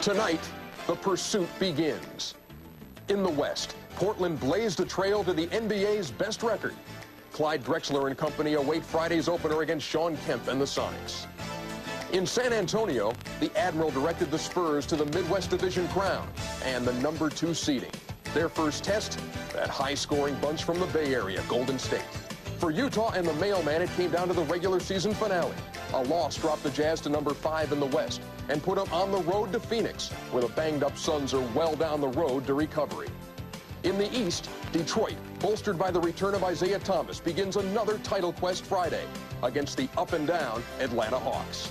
Tonight, the pursuit begins. In the West, Portland blazed a trail to the NBA's best record. Clyde Drexler and company await Friday's opener against Shawn Kemp and the Sonics. In San Antonio, the Admiral directed the Spurs to the Midwest Division crown and the #2 seeding. Their first test, that high-scoring bunch from the Bay Area, Golden State. For Utah and the Mailman, it came down to the regular season finale. A loss dropped the Jazz to #5 in the West and put them on the road to Phoenix, where the banged-up Suns are well down the road to recovery. In the East, Detroit, bolstered by the return of Isaiah Thomas, begins another title quest Friday against the up-and-down Atlanta Hawks.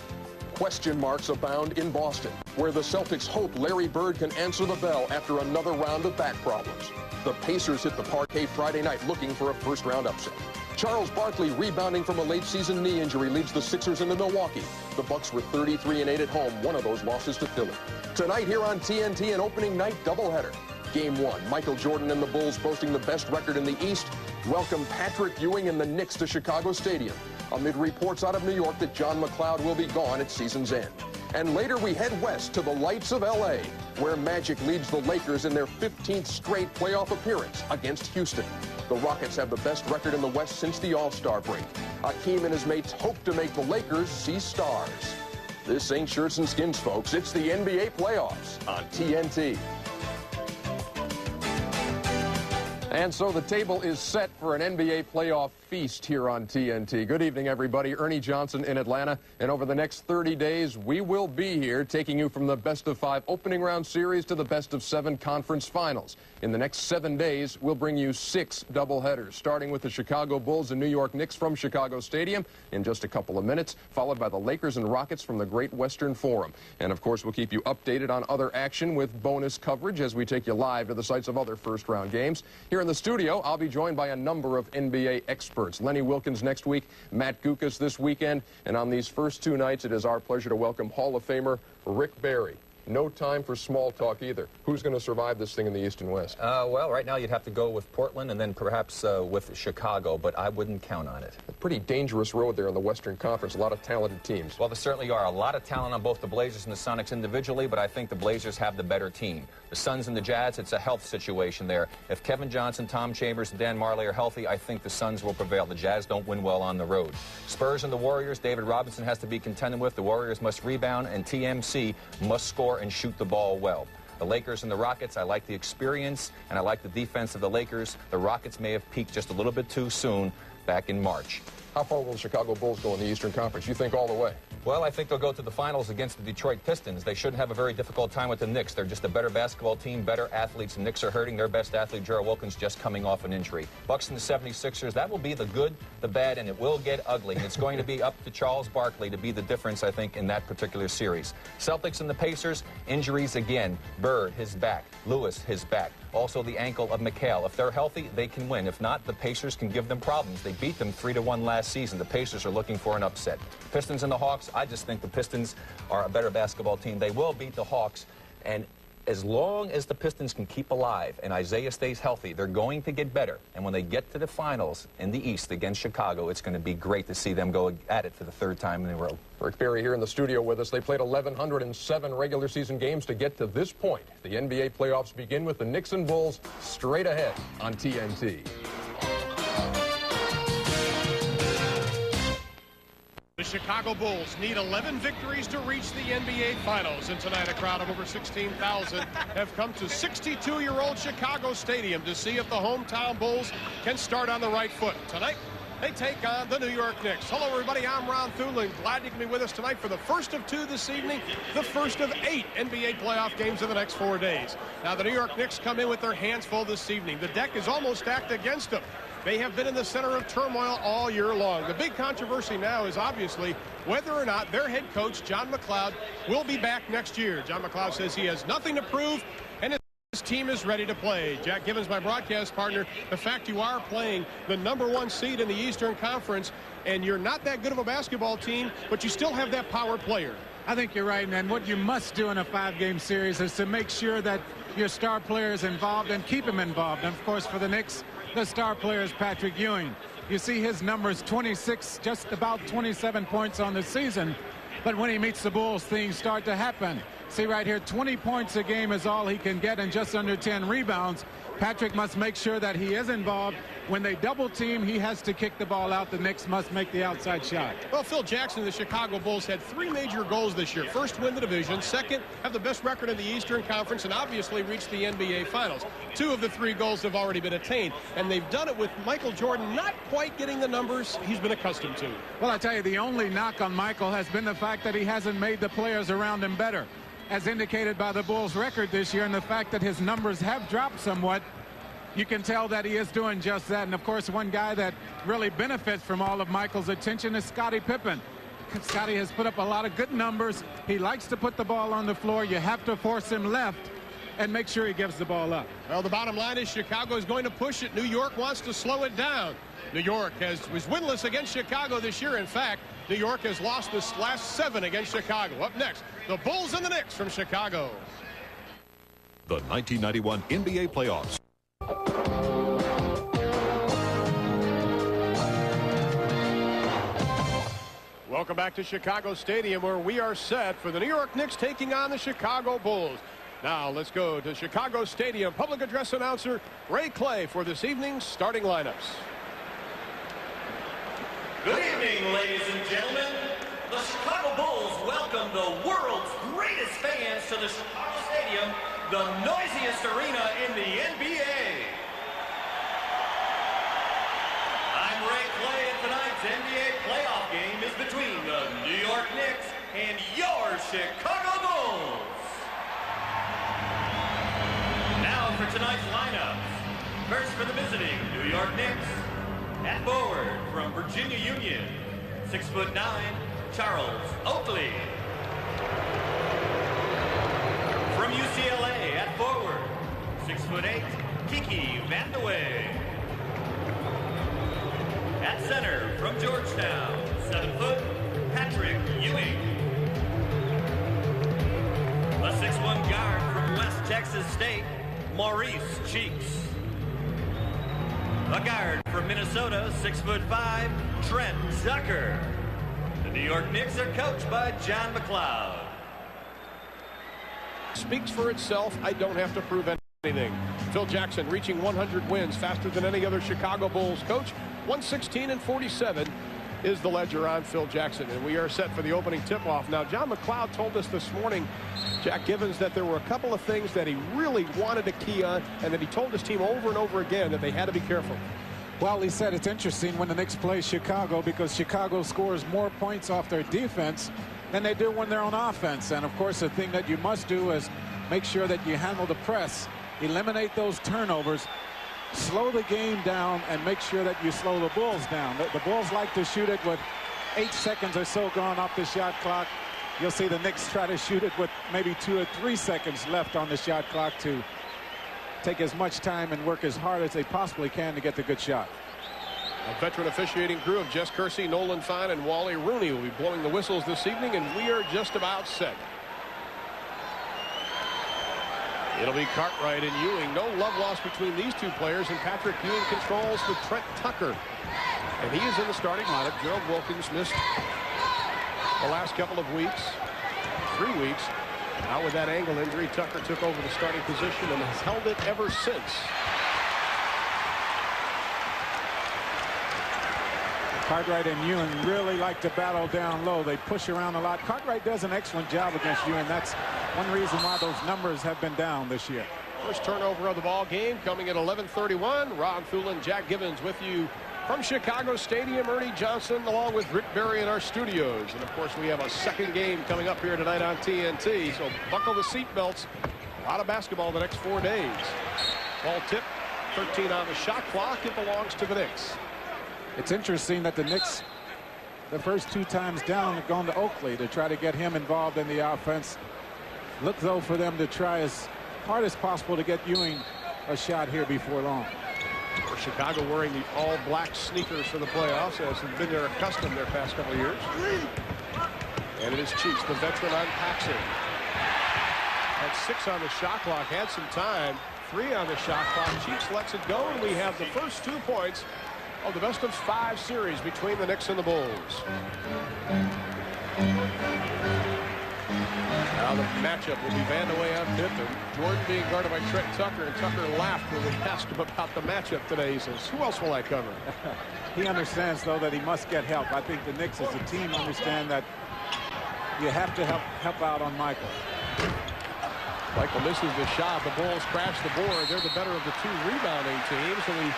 Question marks abound in Boston, where the Celtics hope Larry Bird can answer the bell after another round of back problems. The Pacers hit the parquet Friday night looking for a first-round upset. Charles Barkley, rebounding from a late-season knee injury, leads the Sixers into Milwaukee. The Bucks were 33-8 at home, one of those losses to Philly. Tonight here on TNT, an opening night doubleheader. Game 1, Michael Jordan and the Bulls boasting the best record in the East welcome Patrick Ewing and the Knicks to Chicago Stadium, amid reports out of New York that John McCloud will be gone at season's end. And later we head west to the lights of L.A., where Magic leads the Lakers in their 15th straight playoff appearance against Houston. The Rockets have the best record in the West since the All-Star break. Hakeem and his mates hope to make the Lakers see stars. This ain't shirts and skins, folks. It's the NBA playoffs on TNT. And so the table is set for an NBA playoff feast here on TNT. Good evening, everybody. Ernie Johnson in Atlanta. And over the next 30 days, we will be here taking you from the best-of-5 opening round series to the best-of-7 conference finals. In the next 7 days, we'll bring you 6 doubleheaders, starting with the Chicago Bulls and New York Knicks from Chicago Stadium in just a couple of minutes, followed by the Lakers and Rockets from the Great Western Forum. And, of course, we'll keep you updated on other action with bonus coverage as we take you live to the sites of other first-round games. Here in the studio, I'll be joined by a number of NBA experts. Lenny Wilkins next week, Matt Gukas this weekend, and on these first 2 nights, it is our pleasure to welcome Hall of Famer Rick Barry. No time for small talk either. Who's going to survive this thing in the East and West? Well, right now you'd have to go with Portland and then perhaps with Chicago, but I wouldn't count on it. A pretty dangerous road there in the Western Conference. A lot of talented teams. Well, there certainly are. A lot of talent on both the Blazers and the Sonics individually, but I think the Blazers have the better team. The Suns and the Jazz, it's a health situation there. If Kevin Johnson, Tom Chambers, and Dan Marley are healthy, I think the Suns will prevail. The Jazz don't win well on the road. Spurs and the Warriors, David Robinson has to be contended with. The Warriors must rebound, and TMC must score and shoot the ball well. The Lakers and the Rockets, I like the experience, and I like the defense of the Lakers. The Rockets may have peaked just a little bit too soon back in March. How far will the Chicago Bulls go in the Eastern Conference? You think all the way? Well, I think they'll go to the finals against the Detroit Pistons. They shouldn't have a very difficult time with the Knicks. They're just a better basketball team, better athletes. The Knicks are hurting. Their best athlete, Gerald Wilkins, just coming off an injury. Bucks and the 76ers, that will be the good, the bad, and it will get ugly. And it's going to be up to Charles Barkley to be the difference, I think, in that particular series. Celtics and the Pacers, injuries again. Bird, his back. Lewis, his back. Also the ankle of McHale. If they're healthy, they can win. If not, the Pacers can give them problems. They beat them 3-1 last season. The Pacers are looking for an upset. Pistons and the Hawks, I just think the Pistons are a better basketball team. They will beat the Hawks, and as long as the Pistons can keep alive and Isaiah stays healthy, they're going to get better. And when they get to the finals in the East against Chicago, it's going to be great to see them go at it for the 3rd time in a row. Rick Barry here in the studio with us. They played 1,107 regular season games to get to this point. The NBA playoffs begin with the Knicks and Bulls straight ahead on TNT. The Chicago Bulls need 11 victories to reach the NBA Finals, and tonight a crowd of over 16,000 have come to 62-year-old Chicago Stadium to see if the hometown Bulls can start on the right foot. Tonight, they take on the New York Knicks. Hello, everybody. I'm Ron Thulin. Glad you can be with us tonight for the first of 2 this evening, the first of 8 NBA playoff games in the next 4 days. Now, the New York Knicks come in with their hands full this evening. The deck is almost stacked against them. They have been in the center of turmoil all year long. The big controversy now is obviously whether or not their head coach, John McCloud, will be back next year. John McCloud says he has nothing to prove, and his team is ready to play. Jack Gibbons, my broadcast partner, the fact you are playing the #1 seed in the Eastern Conference, and you're not that good of a basketball team, but you still have that power player. I think you're right, man. What you must do in a 5-game series is to make sure that your star player is involved and keep him involved. And, of course, for the Knicks, the star player is Patrick Ewing. You see his numbers, 26, just about 27 points on the season. But when he meets the Bulls, things start to happen. See right here, 20 points a game is all he can get and just under 10 rebounds. Patrick must make sure that he is involved. When they double team, he has to kick the ball out. The Knicks must make the outside shot. Well, Phil Jackson and the Chicago Bulls had 3 major goals this year. First, win the division. Second, have the best record in the Eastern Conference and obviously reach the NBA Finals. 2 of the 3 goals have already been attained, and they've done it with Michael Jordan not quite getting the numbers he's been accustomed to. Well, I tell you, the only knock on Michael has been the fact that he hasn't made the players around him better, as indicated by the Bulls' record this year, and the fact that his numbers have dropped somewhat. You can tell that he is doing just that. And, of course, one guy that really benefits from all of Michael's attention is Scottie Pippen. Scottie has put up a lot of good numbers. He likes to put the ball on the floor. You have to force him left and make sure he gives the ball up. Well, the bottom line is Chicago is going to push it. New York wants to slow it down. New York was winless against Chicago this year. In fact, New York has lost this last 7 against Chicago. Up next, the Bulls and the Knicks from Chicago. The 1991 NBA playoffs. Welcome back to Chicago Stadium, where we are set for the New York Knicks taking on the Chicago Bulls. Now let's go to Chicago Stadium. Public address announcer Ray Clay for this evening's starting lineups. Good evening, ladies and gentlemen. The Chicago Bulls welcome the world's greatest fans to the Chicago Stadium, the noisiest arena in the NBA. I'm Ray Clay, and tonight's NBA playoff game is between the New York Knicks and your Chicago Bulls. Now for tonight's lineups. First for the visiting New York Knicks. At forward from Virginia Union, 6'9", Charles Oakley. From UCLA at forward, 6'8", Kiki Vandeweghe. At center from Georgetown, 7 foot, Patrick Ewing. A 6'1" guard from West Texas State, Maurice Cheeks. A guard from Minnesota, 6'5", Trent Tucker. The New York Knicks are coached by John McLeod. Speaks for itself. I don't have to prove anything. Phil Jackson reaching 100 wins faster than any other Chicago Bulls coach. 116-47 is the ledger on Phil Jackson, and we are set for the opening tip-off. Now, John McLeod told us this morning, Jack Givens, that there were a couple of things that he really wanted to key on, and that he told his team over and over again that they had to be careful. Well, he said it's interesting when the Knicks play Chicago, because Chicago scores more points off their defense than they do when they're on offense. And, of course, the thing that you must do is make sure that you handle the press, eliminate those turnovers, slow the game down, and make sure that you slow the Bulls down. The Bulls like to shoot it with 8 seconds or so gone off the shot clock. You'll see the Knicks try to shoot it with maybe 2 or 3 seconds left on the shot clock to take as much time and work as hard as they possibly can to get the good shot. A veteran officiating crew of Jess Kersey, Nolan Fine, and Wally Rooney will be blowing the whistles this evening, and we are just about set. It'll be Cartwright and Ewing. No love lost between these 2 players, and Patrick Ewing controls the Trent Tucker. And he is in the starting lineup. Gerald Wilkins missed the last couple of weeks, 3 weeks. Now with that ankle injury, Tucker took over the starting position and has held it ever since. Cartwright and Ewing really like to battle down low. They push around a lot. Cartwright does an excellent job against Ewing. That's one reason why those numbers have been down this year. First turnover of the ball game coming at 11:31. Ron Thulin, Jack Givens with you from Chicago Stadium. Ernie Johnson along with Rick Barry in our studios. And, of course, we have a second game coming up here tonight on TNT. So buckle the seatbelts. A lot of basketball the next 4 days. Ball tip, 13 on the shot clock. It belongs to the Knicks. It's interesting that the Knicks, the first 2 times down, have gone to Oakley to try to get him involved in the offense. Look, though, for them to try as hard as possible to get Ewing a shot here before long. For Chicago wearing the all-black sneakers for the playoffs, as has been their custom their past couple of years. And it is Cheeks, the veteran, on Paxson. Had 6 on the shot clock, had some time. 3 on the shot clock. Cheeks lets it go, and we have the first 2 points of the best of 5 series between the Knicks and the Bulls. Now the matchup will be Van de Wey on Pippen. Jordan being guarded by Trent Tucker, and Tucker laughed when we asked him about the matchup today. He says, who else will I cover? He understands, though, that he must get help. I think the Knicks as a team understand that you have to help out on Michael. Michael misses the shot. The Bulls crash the board. They're the better of the two rebounding teams. So we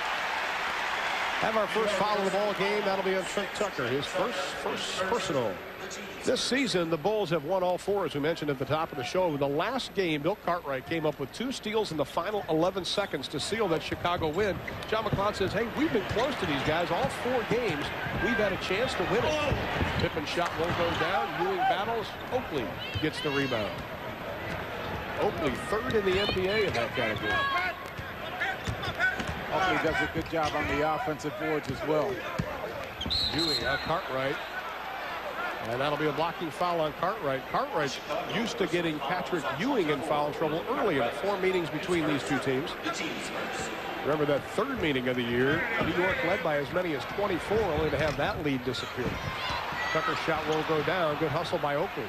have our first foul of the ball game. That'll be on Trent Tucker, his first personal. This season, the Bulls have won all four, as we mentioned at the top of the show. In the last game, Bill Cartwright came up with 2 steals in the final 11 seconds to seal that Chicago win. John McCloud says, hey, we've been close to these guys all 4 games. We've had a chance to win it. Pippen shot won't go down. Ewing battles. Oakley gets the rebound. Oakley third in the NBA in that category. Oakley does a good job on the offensive boards as well. Ewing on Cartwright. And that'll be a blocking foul on Cartwright. Cartwright's used to getting Patrick Ewing in foul trouble early in the 4 meetings between these two teams. Remember that 3rd meeting of the year, New York led by as many as 24, only to have that lead disappear. Tucker's shot will go down. Good hustle by Oakley.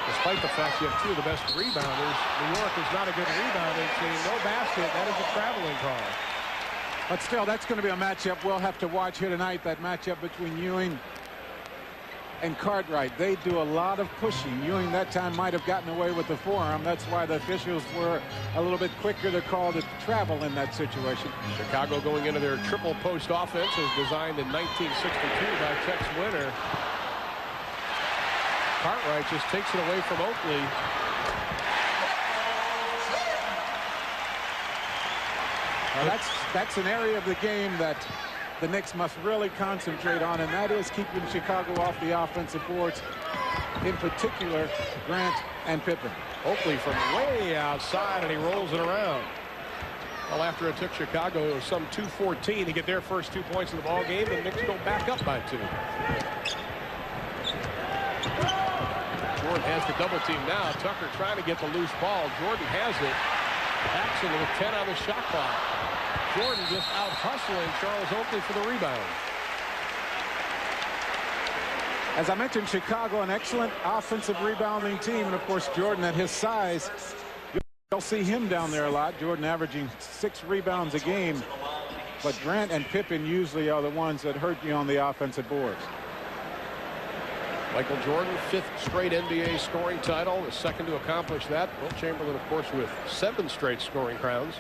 Despite the fact you have 2 of the best rebounders, New York is not a good rebounding team. No basket. That is a traveling call. But still, that's going to be a matchup we'll have to watch here tonight, that matchup between Ewing and Cartwright. They do a lot of pushing. Ewing that time might have gotten away with the forearm. That's why the officials were a little bit quicker to call to travel in that situation. Chicago going into their triple post offense as designed in 1962 by Tex Winter. Cartwright just takes it away from Oakley. Well, that's an area of the game that the Knicks must really concentrate on, and that is keeping Chicago off the offensive boards, in particular Grant and Pippen. Oakley from way outside, and he rolls it around. Well, after it took Chicago some 2:14 to get their first 2 points in the ball game, the Knicks go back up by 2. Jordan has the double team now. Tucker trying to get the loose ball. Jordan has it. Paxson with 10 on the shot clock. Jordan just out hustling Charles Oakley for the rebound. As I mentioned, Chicago, an excellent offensive rebounding team, and of course Jordan at his size, you'll see him down there a lot. Jordan averaging 6 rebounds a game, but Grant and Pippen usually are the ones that hurt you on the offensive boards. Michael Jordan, 5th straight NBA scoring title, the 2nd to accomplish that. Will Chamberlain, of course, with 7 straight scoring crowns.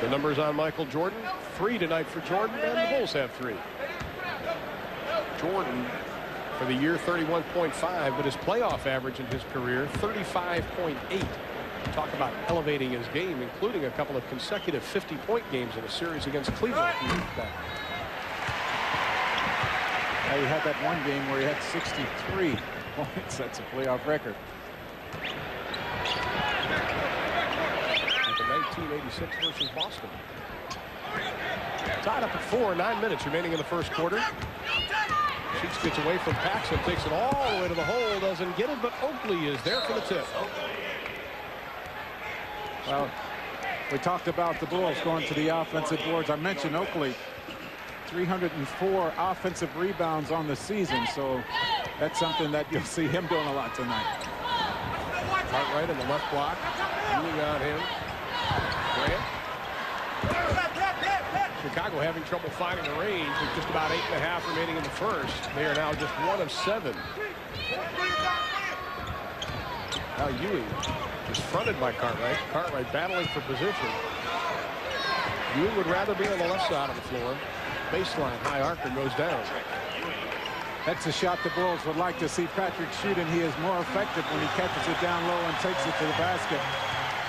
The numbers on Michael Jordan, 3 tonight for Jordan, and the Bulls have 3. Jordan, for the year, 31.5, but his playoff average in his career, 35.8. Talk about elevating his game, including a couple of consecutive 50-point games in a series against Cleveland. Now you had that one game where he had 63 points. That's a playoff record. At the 1986 versus Boston. Tied up at 4, 9 minutes remaining in the first quarter. Sheets gets away from Paxson, takes it all the way to the hole, doesn't get it, but Oakley is there for the tip. Well, we talked about the Bulls going to the offensive boards. I mentioned Oakley, 304 offensive rebounds on the season, so that's something that you'll see him doing a lot tonight. Cartwright in the left block, Ewing on him. Grant. Chicago having trouble finding the range with just about 8.5 remaining in the first. They are now just 1 of 7. Now Ewing is fronted by Cartwright. Cartwright battling for position. Ewing would rather be on the left side of the floor. Baseline, high arc, and goes down. That's a shot the Bulls would like to see Patrick shoot, and he is more effective when he catches it down low and takes it to the basket.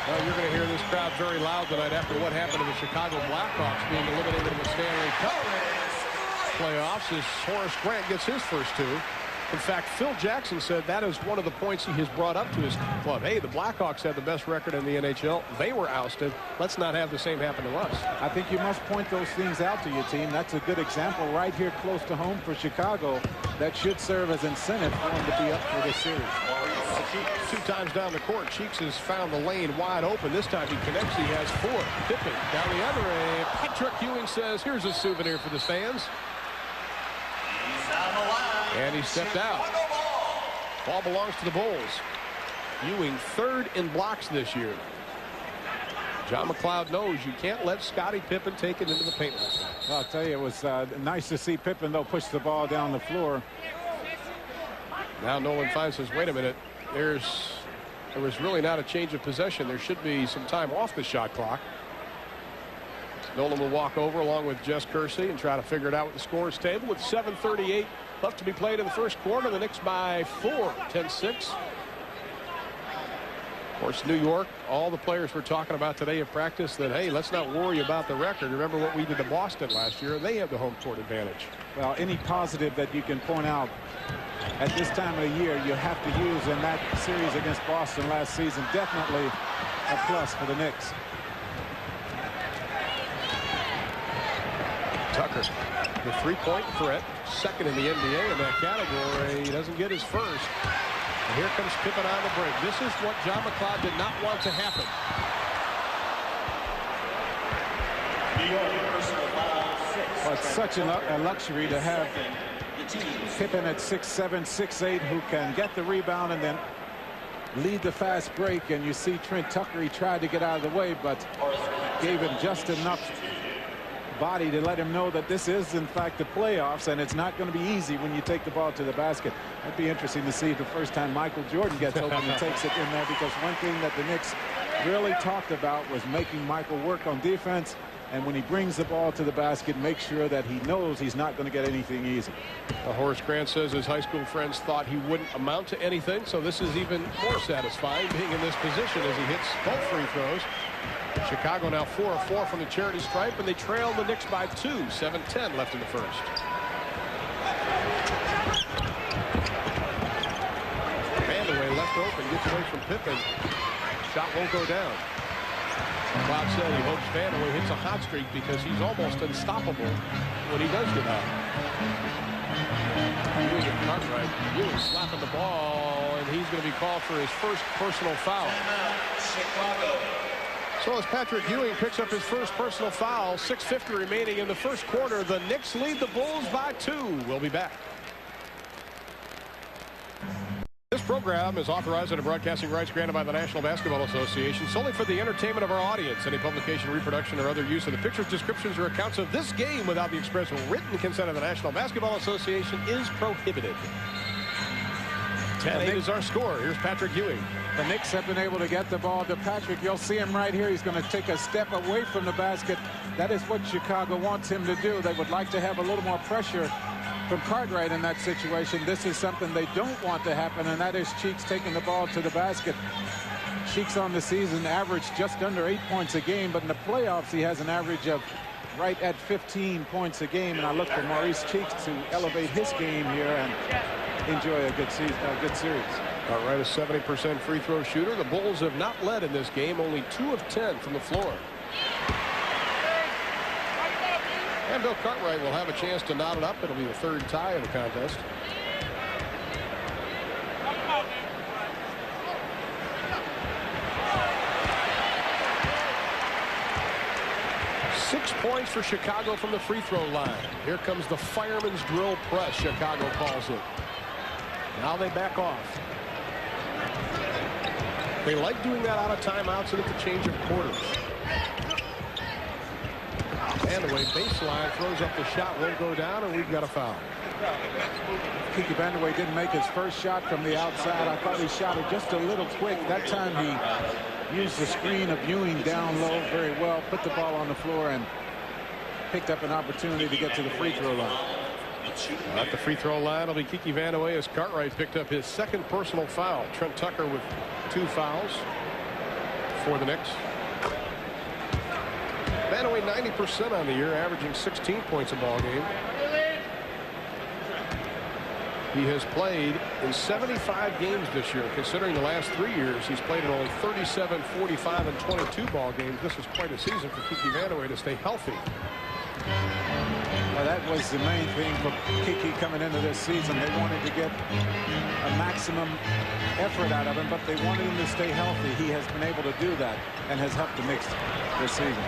Well, you're going to hear this crowd very loud tonight after what happened to the Chicago Blackhawks being eliminated in the Stanley Cup playoffs as Horace Grant gets his first 2. In fact, Phil Jackson said that is one of the points he has brought up to his club. Hey, the Blackhawks had the best record in the NHL. They were ousted. Let's not have the same happen to us. I think you must point those things out to your team. That's a good example right here close to home for Chicago. That should serve as incentive for them to be up for this series. 2 times down the court. Cheeks has found the lane wide open. This time he connects. He has 4. Pippen down the other end. Patrick Ewing says, here's a souvenir for the fans. And he stepped out. Ball belongs to the Bulls. Ewing 3rd in blocks this year. John McLeod knows you can't let Scottie Pippen take it into the paint like that. Well, I'll tell you, it was nice to see Pippen, though, push the ball down the floor. Now Nolan Fine says, wait a minute. There was really not a change of possession. There should be some time off the shot clock. Nolan will walk over along with Jess Kersey and try to figure it out with the scorer's table with 7:38 left to be played in the first quarter. The Knicks by 4, 10-6. Of course, New York, all the players we're talking about today have practiced that, hey, let's not worry about the record. Remember what we did to Boston last year. They have the home court advantage. Well, any positive that you can point out at this time of the year you have to use in that series against Boston last season. Definitely a plus for the Knicks. Tucker, the 3-point threat, 2nd in the NBA in that category. He doesn't get his first. And here comes Pippen on the break. This is what John McLeod did not want to happen. Well, it's such a luxury to have Pippen at 6'7", 6'8", who can get the rebound and then lead the fast break. And you see Trent Tucker, he tried to get out of the way, but gave him just enough body to let him know that this is in fact the playoffs, and it's not going to be easy when you take the ball to the basket. It'd be interesting to see the first time Michael Jordan gets open and takes it in there, because one thing that the Knicks really talked about was making Michael work on defense, and when he brings the ball to the basket, make sure that he knows he's not going to get anything easy. Horace Grant says his high school friends thought he wouldn't amount to anything, so this is even more satisfying being in this position as he hits both free throws. Chicago now 4 of 4 from the charity stripe, and they trail the Knicks by 2. 7:10 left in the first. Vandeweghe left open, gets away from Pippen. Shot won't go down. Cloud said he hopes Vandeweghe hits a hot streak because he's almost unstoppable when he does get out. Ewing at Cartwright. Ewing slapping the ball, and he's going to be called for his first personal foul. Chicago. So as Patrick Ewing picks up his first personal foul, 6:50 remaining in the first quarter, the Knicks lead the Bulls by 2. We'll be back. This program is authorized under broadcasting rights granted by the National Basketball Association solely for the entertainment of our audience. Any publication, reproduction, or other use of the pictures, descriptions, or accounts of this game without the express written consent of the National Basketball Association is prohibited. 10-8 is our score. Here's Patrick Ewing. The Knicks have been able to get the ball to Patrick. You'll see him right here. He's going to take a step away from the basket. That is what Chicago wants him to do. They would like to have a little more pressure from Cartwright in that situation. This is something they don't want to happen, and that is Cheeks taking the ball to the basket. Cheeks on the season averaged just under 8 points a game, but in the playoffs he has an average of right at 15 points a game, and I look for Maurice Cheeks to elevate his game here and enjoy a good season, a good series. Cartwright, a 70% free throw shooter. The Bulls have not led in this game, only 2 of 10 from the floor. And Bill Cartwright will have a chance to knot it up. It'll be the 3rd tie of the contest. Six points for Chicago from the free throw line. Here comes the fireman's drill press, Chicago calls it. Now they back off. They like doing that out of timeouts and at the change of quarters. And the way baseline throws up the shot won't go down, and we've got a foul. Kiki Vandeweghe didn't make his first shot from the outside. I thought he shot it just a little quick. That time he used the screen of Ewing down low very well, put the ball on the floor, and picked up an opportunity to get to the free throw line. At the free throw line will be Kiki Vandeweghe as Cartwright picked up his 2nd personal foul. Trent Tucker with 2 fouls for the Knicks. Vandeweghe 90% on the year, averaging 16 points a ball game. He has played in 75 games this year. Considering the last 3 years, he's played in only 37, 45, and 22 ball games. This is quite a season for Kiki Vandeweghe to stay healthy. Well, that was the main thing for Kiki coming into this season. They wanted to get a maximum effort out of him, but they wanted him to stay healthy. He has been able to do that and has helped the Knicks this season.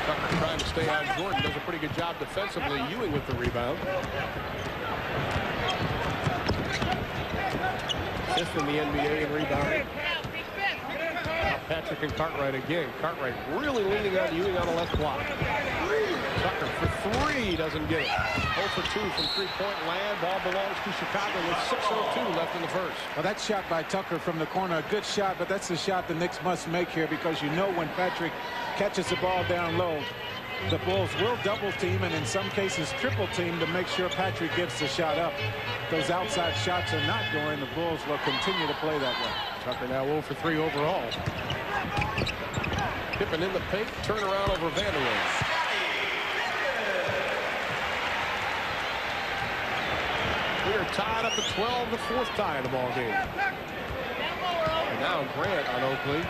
Tucker trying to stay on Jordan. Does a pretty good job defensively. Ewing with the rebound. Fifth in the NBA in rebounding. Now Patrick and Cartwright again. Cartwright really leaning on Ewing on the left block. Tucker for three, doesn't get it. 0 for 2 from three-point land. Ball belongs to Chicago with 6:02 left in the first. Well, that shot by Tucker from the corner, a good shot, but that's the shot the Knicks must make here, because you know when Patrick catches the ball down low, the Bulls will double team and in some cases triple team to make sure Patrick gives the shot up. Those outside shots are not going. The Bulls will continue to play that way. Tucker now 0 for 3 overall. Pippen in the paint, turn around over Vanderbilt. We are tied up at 12, the fourth tie in the ball game. And now Grant on Oakley.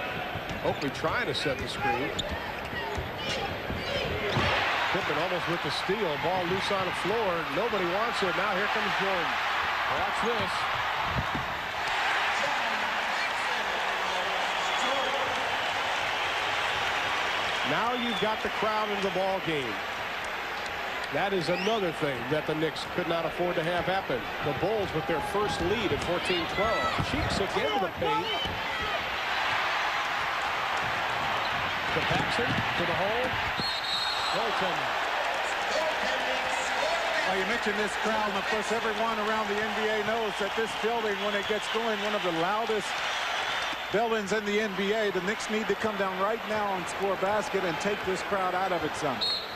Oakley trying to set the screen. Pippen almost with the steal. Ball loose on the floor. Nobody wants it. Now here comes Jordan. Watch this. Now you've got the crowd in the ball game. That is another thing that the Knicks could not afford to have happen. The Bulls with their first lead at 14-12. Cheeks again to the paint. To Paxson, to the hole. Goaltender. Well, you mentioned this crowd, and of course everyone around the NBA knows that this building, when it gets going, one of the loudest buildings in the NBA. The Knicks need to come down right now and score a basket and take this crowd out of it some.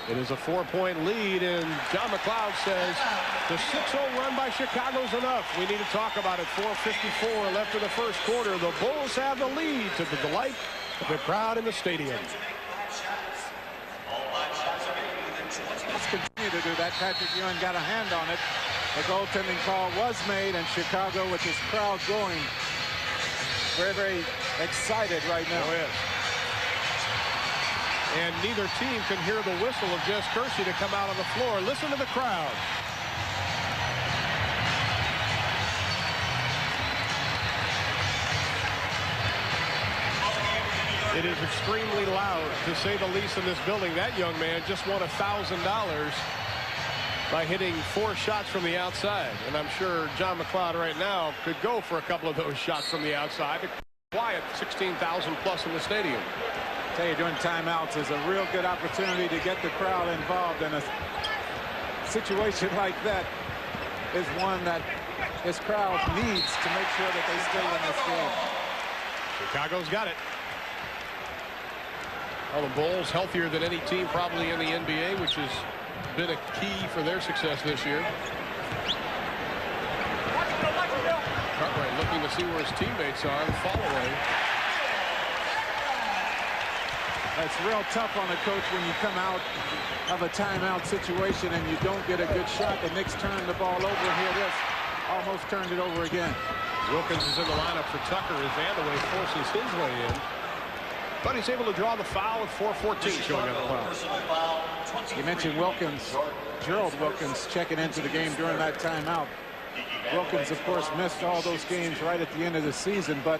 It is a 4-point lead, and John McLeod says the 6-0 run by Chicago's enough. We need to talk about it. 4:54 left in the first quarter. The Bulls have the lead, to the delight of the crowd in the stadium. Let's continue to do that. Patrick Ewing got a hand on it. The goaltending call was made, and Chicago, with this crowd going, very, very excited right now. Oh, yes. And neither team can hear the whistle of Jess Kersey to come out on the floor. Listen to the crowd. It is extremely loud, to say the least, in this building. That young man just won $1,000 by hitting 4 shots from the outside. And I'm sure John McLeod right now could go for a couple of those shots from the outside to quiet 16,000 plus in the stadium. I tell you, during timeouts is a real good opportunity to get the crowd involved, in a situation like that is one that this crowd needs to make sure that they stay in this game. Chicago's got it. Well, the Bulls healthier than any team probably in the NBA, which has been a key for their success this year. Cartwright looking to see where his teammates are. Fall away. It's real tough on a coach when you come out of a timeout situation and you don't get a good shot. The Knicks turn the ball over. Here it is. Almost turned it over again. Wilkins is in the lineup for Tucker as Vandeweghe forces his way in. But he's able to draw the foul with 4:14 showing up the foul. You mentioned Wilkins, Gerald Wilkins, checking into the game during that timeout. Wilkins, of course, missed all those games right at the end of the season, but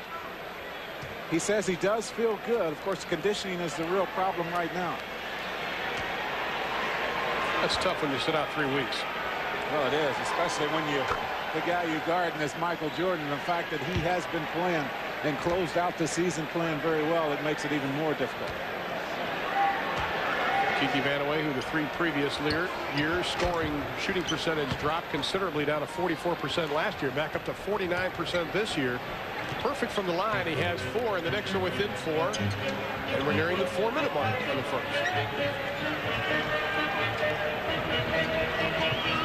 he says he does feel good. Of course, conditioning is the real problem right now. That's tough when you sit out 3 weeks. Well, it is, especially when the guy you guard is Michael Jordan. The fact that he has been playing and closed out the season playing very well, it makes it even more difficult. Kiki Vandeweghe, who the 3 previous years scoring shooting percentage dropped considerably, down to 44% last year, back up to 49% this year. Perfect from the line. He has 4, and the Knicks are within 4, and we're nearing the 4-minute mark in the first.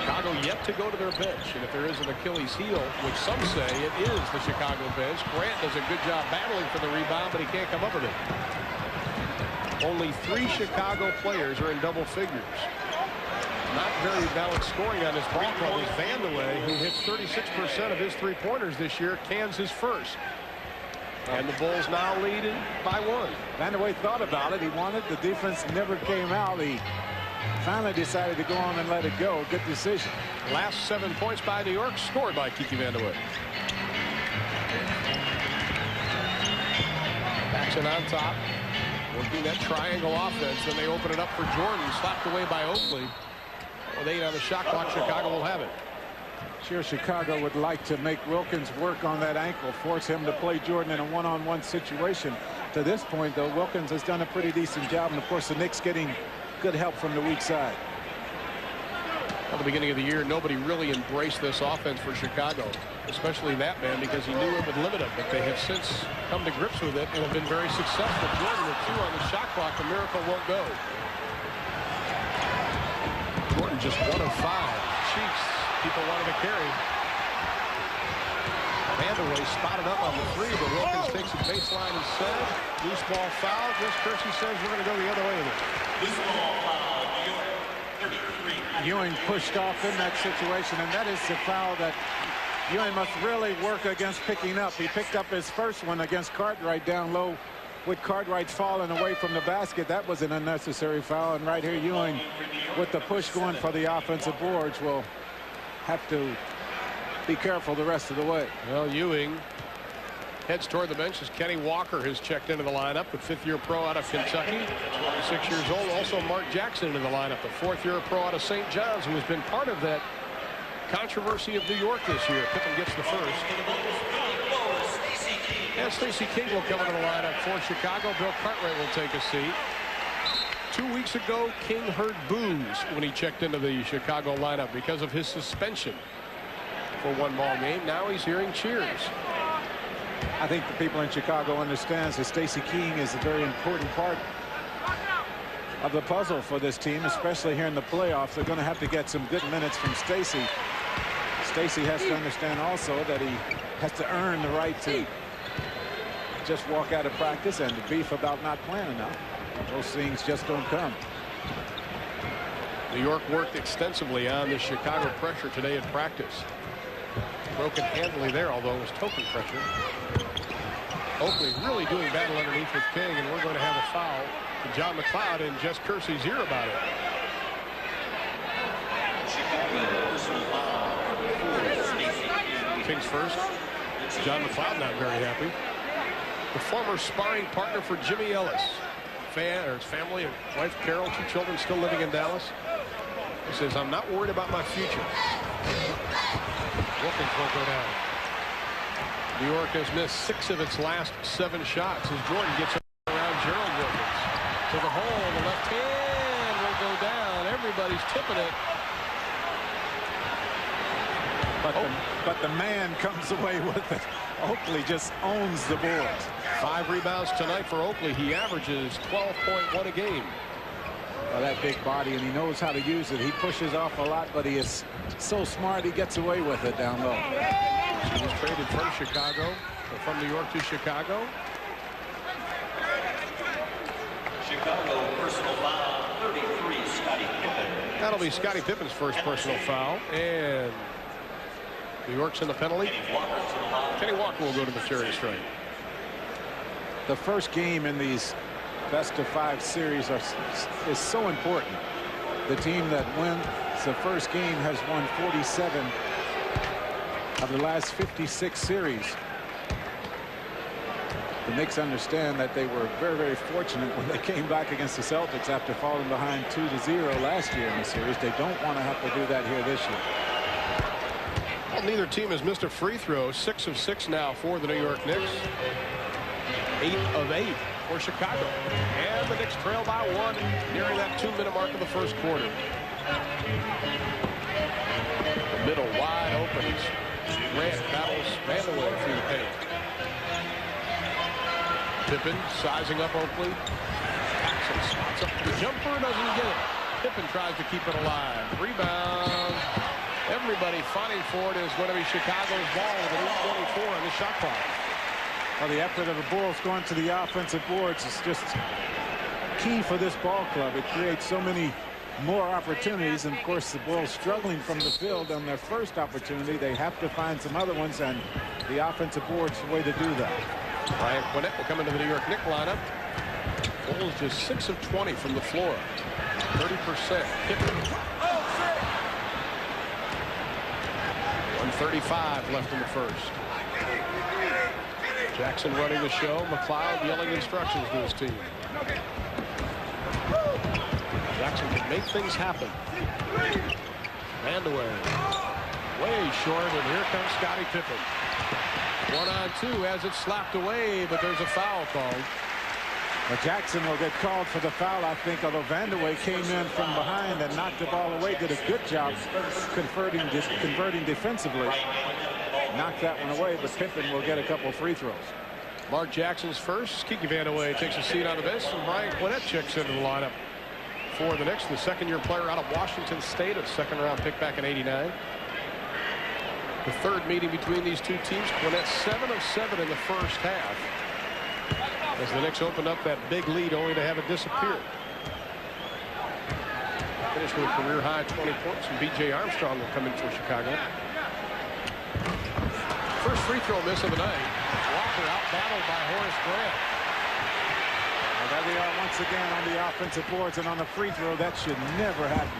Chicago yet to go to their bench, and if there is an Achilles heel, which some say it is the Chicago bench, Grant does a good job battling for the rebound, but he can't come up with it. Only 3 Chicago players are in double figures. Not very balanced scoring on this ball club is Vandeweghe, who hit 36% of his 3-pointers this year, cans his first. And the Bulls now lead by 1. Vandeweghe thought about it. He wanted. The defense never came out. He finally decided to go on and let it go. Good decision. Last 7 points by New York, scored by Kiki Vandeweghe. Paxson on top, working that triangle offense. Then they open it up for Jordan, slapped away by Oakley. With 8 on the shot clock, Chicago will have it. Sure, Chicago would like to make Wilkins work on that ankle, force him to play Jordan in a one-on-one situation. To this point, though, Wilkins has done a pretty decent job, and of course the Knicks getting good help from the weak side. At the beginning of the year, nobody really embraced this offense for Chicago, especially that man, because he knew it would limit him. But they have since come to grips with it and have been very successful. Jordan with 2 on the shot clock. The miracle won't go. Jordan just 1 of 5. Cheeks, people wanted to carry. Vandeweghe spotted up on the 3, but Wilkins takes it baseline instead. Loose ball foul. Just Kersey says we're going to go the other way with it. Loose ball foul, New York, 33. Ewing pushed off in that situation, and that is the foul that Ewing must really work against picking up. He picked up his first one against Cartwright down low. With Cartwright falling away from the basket, that was an unnecessary foul. And right here, Ewing, with the push going for the offensive boards, will have to be careful the rest of the way. Well, Ewing heads toward the bench as Kenny Walker has checked into the lineup, the 5th-year pro out of Kentucky, 26 years old. Also Mark Jackson into the lineup, the 4th-year pro out of St. John's, who has been part of that controversy of New York this year. Pippen gets the first. And Stacey King will come into the lineup for Chicago. Bill Cartwright will take a seat. 2 weeks ago, King heard boos when he checked into the Chicago lineup because of his suspension for 1 ball game. Now he's hearing cheers. I think the people in Chicago understands that Stacey King is a very important part of the puzzle for this team, especially here in the playoffs. They're going to have to get some good minutes from Stacey. Stacey has to understand also that he has to earn the right to just walk out of practice and beef about not playing enough. Those things just don't come. New York worked extensively on the Chicago pressure today in practice. Broken handily there, although it was token pressure. Oakley really doing battle underneath with King, and we're going to have a foul to John McLeod in Jess Kersey's ear about it. King's first. John McLeod not very happy. The former sparring partner for Jimmy Ellis. His family, and wife Carol, 2 children still living in Dallas. He says, I'm not worried about my future. Wilkins won't go down. New York has missed 6 of its last 7 shots as Jordan gets around Gerald Wilkins. To the hole, the left hand will go down. Everybody's tipping it. But the man comes away with it. Oakley just owns the boards. 5 rebounds tonight for Oakley. He averages 12.1 a game. Well, that big body, and he knows how to use it. He pushes off a lot, but he is so smart he gets away with it down low. He was traded from Chicago, or from New York to Chicago. Chicago personal foul, 33, Scottie Pippen. That'll be Scottie Pippen's first personal foul, and New York's in the penalty. Kenny Walker will go to the charity stripe. The first game in these best-of-5 series is so important. The team that wins the first game has won 47 of the last 56 series. The Knicks understand that they were very, very fortunate when they came back against the Celtics after falling behind 2-0 last year in the series. They don't want to have to do that here this year. Well, neither team has missed a free throw. 6 of 6 now for the New York Knicks. 8 of 8 for Chicago. And the Knicks trail by 1, nearing that 2-minute mark of the first quarter. The middle wide open. Grant battles Vandeweghe through the paint. Pippen sizing up Oakley. Paxson spots up the jumper, doesn't get it. Pippen tries to keep it alive. Rebound. Everybody fighting for it is going to be Chicago's ball with a 24 on the shot clock. Well, the effort of the Bulls going to the offensive boards is just key for this ball club. It creates so many more opportunities, and of course the Bulls struggling from the field on their first opportunity. They have to find some other ones, and the offensive board's the way to do that. Ryan Quinnett will come into the New York Knicks lineup. Bulls just 6 of 20 from the floor. 30%. 1:35 left in the first. Jackson running the show. McLeod yelling instructions to his team. Jackson can make things happen. Vandeweghe way short, and here comes Scottie Pippen. 1-on-2 as it's slapped away, but there's a foul called. Well, Jackson will get called for the foul, I think, although Vandeweghe came in from behind and knocked the ball away. Did a good job converting defensively. Knocked that one away, but Pippen will get a couple free throws. Mark Jackson's first. Kiki Vandeweghe takes a seat on the bench, and Brian Quinnett checks into the lineup for the Knicks, the second-year player out of Washington State, a second-round pick back in '89. The third meeting between these two teams. Quinnett 7 of 7 in the first half, as the Knicks opened up that big lead only to have it disappear. Finished with a career-high 20 points, and B.J. Armstrong will come in for Chicago. First free throw miss of the night. Walker out-battled by Horace Grant. Well, there we are once again on the offensive boards, and on the free throw, that should never happen.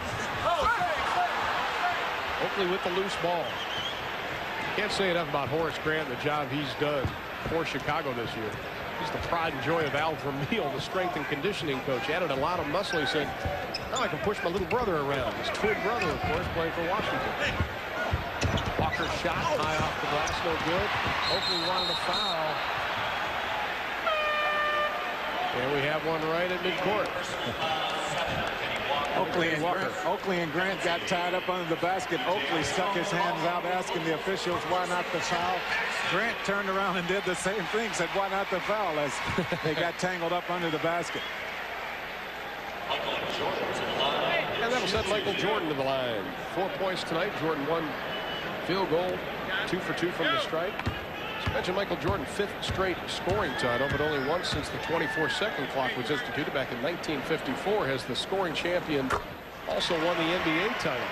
Oakley with the loose ball. Can't say enough about Horace Grant, the job he's done for Chicago this year. He's the pride and joy of Al Vermeil, the strength and conditioning coach. Added a lot of muscle. He said, now I can push my little brother around. His twin brother, of course, playing for Washington. Walker's shot high off the glass, no good. Oakley wanted a foul. And we have one right at midcourt. Oakley and Grant got tied up under the basket. Oakley stuck his hands out, asking the officials why not the foul. Grant turned around and did the same thing, said why not the foul, as they got tangled up under the basket. And that'll send Michael Jordan to the line. 4 points tonight. Jordan one field goal, 2 for 2 from the stripe. As mentioned, Michael Jordan, 5th straight scoring title, but only once since the 24-second clock was instituted back in 1954 has the scoring champion also won the NBA title.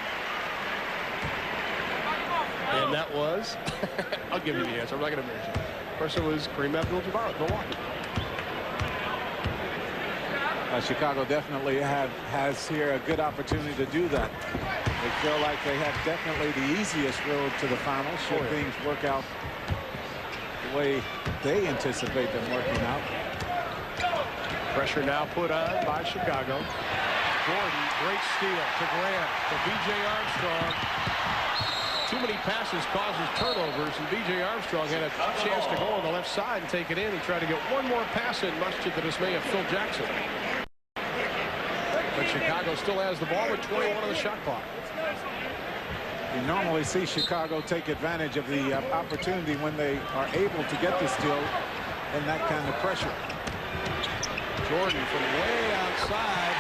And that was, I'll give you the answer. I'm not going to mention it. Of course, it was Kareem Abdul-Jabbar of Milwaukee. Chicago definitely has here a good opportunity to do that. They feel like they have definitely the easiest road to the finals should things work out the way they anticipate them working out. Pressure now put on by Chicago. Jordan, great steal to Grant, to B.J. Armstrong. Too many passes causes turnovers, and B.J. Armstrong had a chance to go on the left side and take it in. He tried to get one more pass in, much to the dismay of Phil Jackson. But Chicago still has the ball with 21 on the shot clock. You normally see Chicago take advantage of the opportunity when they are able to get the steal and that kind of pressure. Jordan from way outside.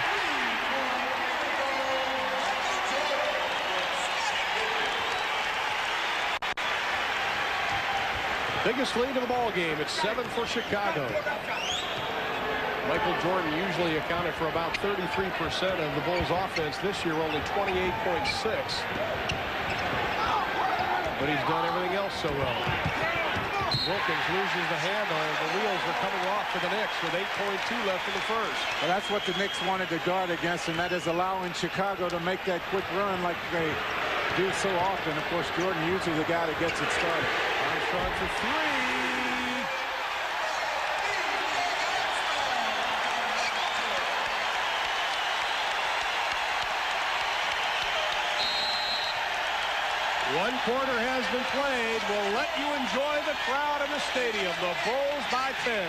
Biggest lead of the ball game. It's 7 for Chicago. Michael Jordan usually accounted for about 33% of the Bulls' offense. This year, only 28.6. But he's done everything else so well. Wilkins loses the handle. The wheels are coming off for the Knicks with 8.2 left in the first. Well, that's what the Knicks wanted to guard against, and that is allowing Chicago to make that quick run like they do so often. Of course, Jordan usually the guy that gets it started. Armstrong for 3. One quarter has been played. We'll let you enjoy the crowd in the stadium. The Bulls by 10.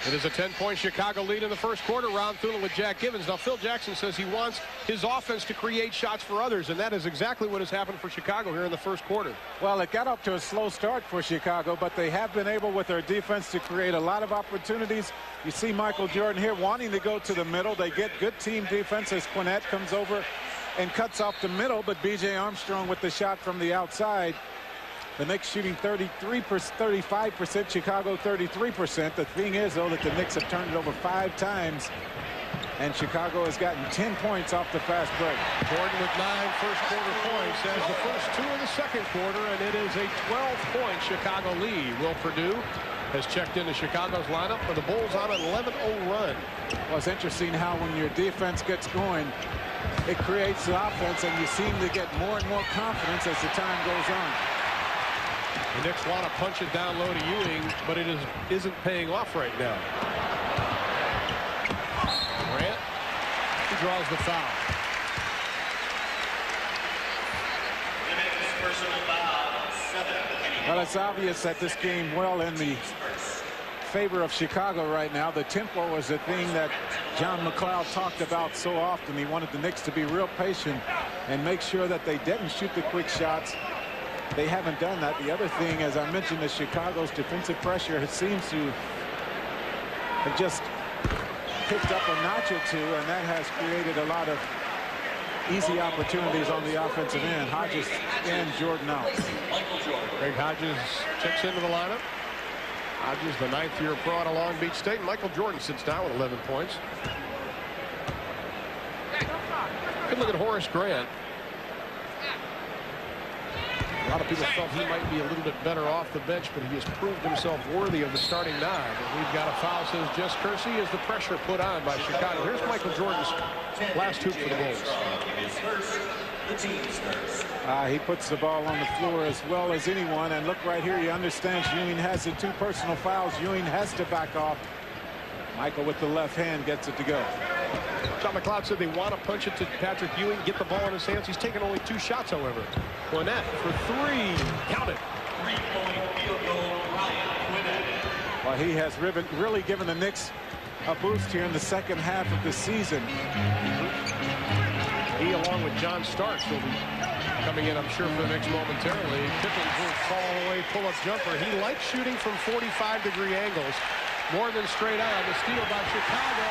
It is a 10-point Chicago lead in the first quarter. Ron Thune with Jack Givens. Now, Phil Jackson says he wants his offense to create shots for others, and that is exactly what has happened for Chicago here in the first quarter. Well, it got up to a slow start for Chicago, but they have been able with their defense to create a lot of opportunities. You see Michael Jordan here wanting to go to the middle. They get good team defense as Quinnett comes over and cuts off the middle, but B.J. Armstrong with the shot from the outside. The Knicks shooting 35%, Chicago 33%. The thing is, though, that the Knicks have turned it over 5 times And Chicago has gotten 10 points off the fast break. Jordan with 9 first-quarter points as the first 2 of the second quarter, and it is a 12-point Chicago lead. Will Purdue has checked into Chicago's lineup for the Bulls on an 11-0 run. Well, it's interesting how when your defense gets going, it creates the offense, and you seem to get more and more confidence as the time goes on. The Knicks want to punch it down low to Ewing, but it isn't paying off right now. Grant, he draws the foul. Well, it's obvious that this game well in the favor of Chicago right now. The tempo was the thing that John McLeod talked about so often. He wanted the Knicks to be real patient and make sure that they didn't shoot the quick shots. They haven't done that. The other thing, as I mentioned, is Chicago's defensive pressure seems to have just picked up a notch or two, and that has created a lot of easy opportunities on the offensive end. Hodges and Jordan out. Greg Hodges checks into the lineup. Hodges, the 9th-year pro out of Long Beach State. Michael Jordan sits down with 11 points. Good look at Horace Grant. A lot of people felt he might be a little bit better off the bench, but he has proved himself worthy of the starting 9. And we've got a foul, says Jess Kersey, as the pressure put on by Chicago. Here's Michael Jordan's last hoop for the Bulls. He puts the ball on the floor as well as anyone. And look right here, he understands Ewing has the 2 personal fouls. Ewing has to back off. Michael with the left hand gets it to go. John McLeod said they want to punch it to Patrick Ewing, get the ball in his hands. He's taken only 2 shots, however. Quinnett for 3. Count it. Well, he has really given the Knicks a boost here in the second half of the season. He, along with John Starks, will be coming in, I'm sure, for the Knicks momentarily. Pippins will fall away, pull-up jumper. He likes shooting from 45-degree angles more than straight on. The steal by Chicago,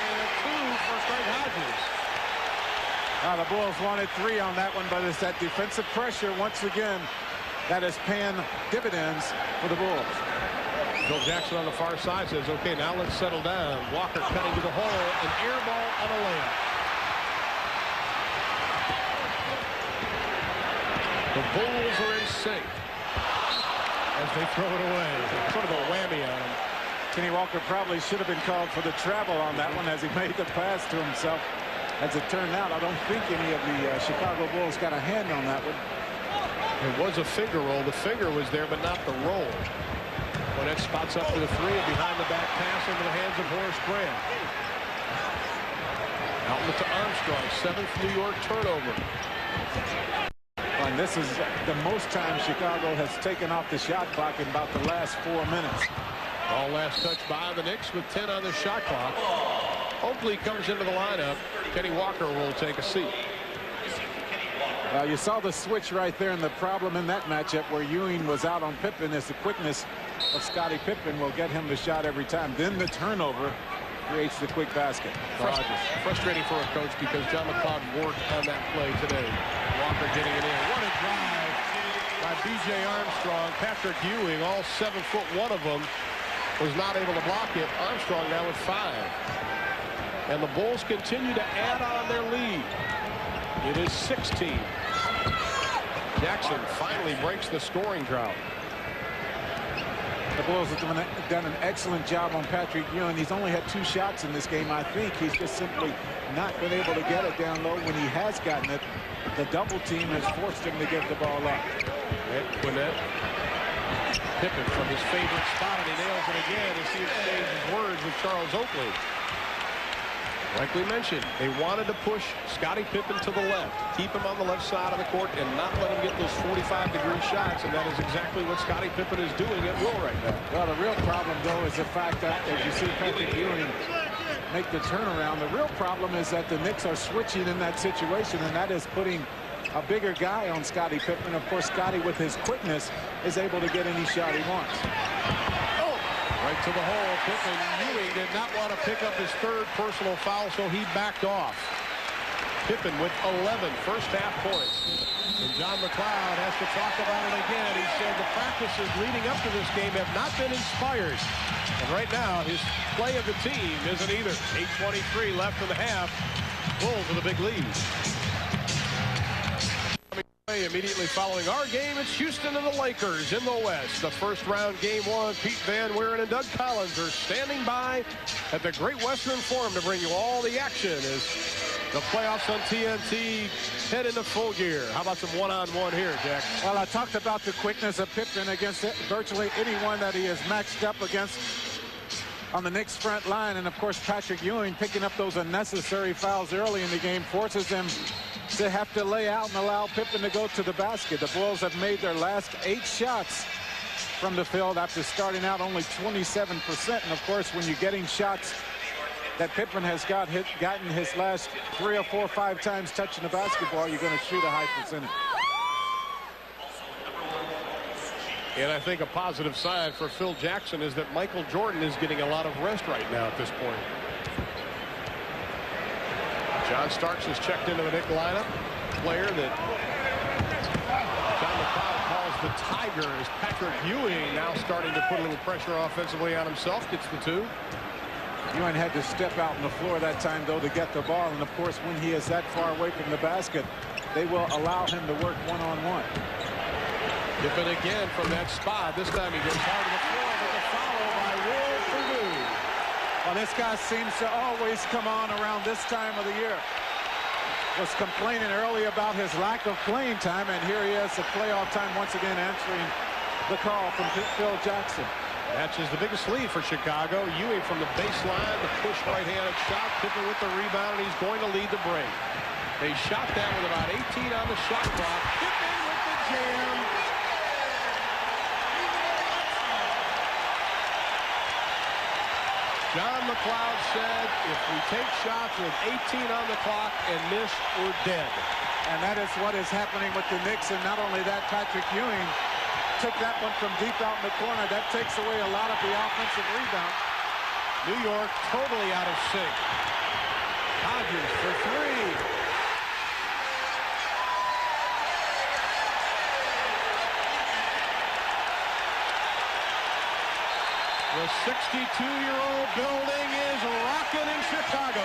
and a 2 for Greg Hodges. The Bulls wanted 3 on that one, but it's that defensive pressure once again that is paying dividends for the Bulls. Phil Jackson on the far side says, okay, now let's settle down. Walker cutting to the hole, an air ball on a layup. The Bulls are in sync as they throw it away. Sort of a whammy on him. Kenny Walker probably should have been called for the travel on that one as he made the pass to himself. As it turned out, I don't think any of the Chicago Bulls got a hand on that one. It was a finger roll. The finger was there, but not the roll. Quinnett spots up for the 3, and behind the back pass into the hands of Horace Grant. Outlet to Armstrong, 7th New York turnover. And this is the most time Chicago has taken off the shot clock in about the last 4 minutes. All last touch by the Knicks with 10 on the shot clock. Oakley comes into the lineup. Kenny Walker will take a seat. You saw the switch right there, and the problem in that matchup where Ewing was out on Pippen is the quickness of Scottie Pippen will get him the shot every time. Then the turnover creates the quick basket. Frustrating for a coach because John McLeod worked on that play today. Walker getting it in. What a drive by B.J. Armstrong. Patrick Ewing, all 7'1" of them, was not able to block it. Armstrong now with 5. And the Bulls continue to add on their lead. It is 16. Jackson finally breaks the scoring drought. The Bulls have done an excellent job on Patrick Ewing. He's only had 2 shots in this game. I think he's just simply not been able to get it down low. When he has gotten it, the double team has forced him to get the ball up. Quinnett. Pippen from his favorite spot, and he nails it again as he exchanges words with Charles Oakley. Like we mentioned, they wanted to push Scottie Pippen to the left, keep him on the left side of the court, and not let him get those 45-degree shots, and that is exactly what Scottie Pippen is doing at will right now. Well, the real problem, though, is the fact that, as you see Patrick Ewing make the turnaround, the real problem is that the Knicks are switching in that situation, and that is putting a bigger guy on Scottie Pippen. Of course, Scottie, with his quickness, is able to get any shot he wants. Right to the hole. Pippen. Ewing did not want to pick up his 3rd personal foul, so he backed off. Pippen with 11 first-half points. And John McLeod has to talk about it again. He said the practices leading up to this game have not been inspired. And right now, his play of the team isn't either. 8:23 left in the half. Bulls with a big lead. Immediately following our game, it's Houston and the Lakers in the West. The first round game one. Pete Van Wieren and Doug Collins are standing by at the Great Western Forum to bring you all the action as the playoffs on TNT head into full gear. How about some one-on-one here, Jack? Well, I talked about the quickness of Pippen against virtually anyone that he has matched up against on the Knicks front line. And, of course, Patrick Ewing picking up those unnecessary fouls early in the game forces him to have to lay out and allow Pippen to go to the basket. The Bulls have made their last 8 shots from the field after starting out only 27%. And, of course, when you're getting shots that Pippen has gotten his last 3 or 4 or 5 times touching the basketball, you're going to shoot a high percentage. And I think a positive sign for Phil Jackson is that Michael Jordan is getting a lot of rest right now at this point. John Starks has checked into the Knicks lineup. Player that John McLeod calls the Tiger is Patrick Ewing, now starting to put a little pressure offensively on himself. Gets the 2. Ewing had to step out on the floor that time, though, to get the ball. And, of course, when he is that far away from the basket, they will allow him to work one-on-one. Pippen again from that spot. This time he goes hard to the floor with a foul by Will Perdue. Well, this guy seems to always come on around this time of the year. Was complaining early about his lack of playing time, and here he is at playoff time once again answering the call from Phil Jackson. Matches the biggest lead for Chicago. Ewing from the baseline, the push right-handed shot. Pippen with the rebound, and he's going to lead the break. They shot that with about 18 on the shot clock. Pippen with the jam. John McLeod said, if we take shots with 18 on the clock and miss, we're dead. And that is what is happening with the Knicks. And not only that, Patrick Ewing took that one from deep out in the corner. That takes away a lot of the offensive rebound. New York totally out of sync. Hodges for 3. The 62-year-old building is rocking in Chicago.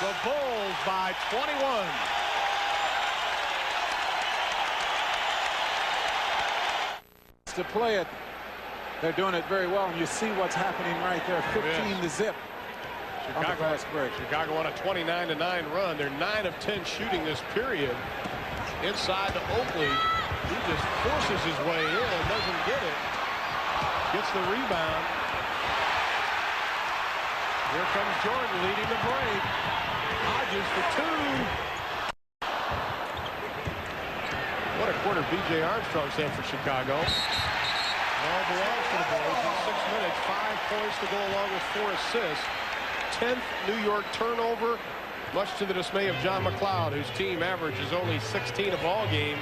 The Bulls by 21. To play it, they're doing it very well, and you see what's happening right there. 15 to zip. On the fast break. Chicago on a 29-9 run. They're 9 of 10 shooting this period. Inside to Oakley. He just forces his way in, doesn't get it. Gets the rebound. Here comes Jordan leading the break. Hodges for 2. What a quarter B.J. Armstrong's had for Chicago. All belongs to the Bulls in 6 minutes. 5 points to go along with 4 assists. 10th New York turnover, much to the dismay of John McLeod, whose team average is only 16 a ball game.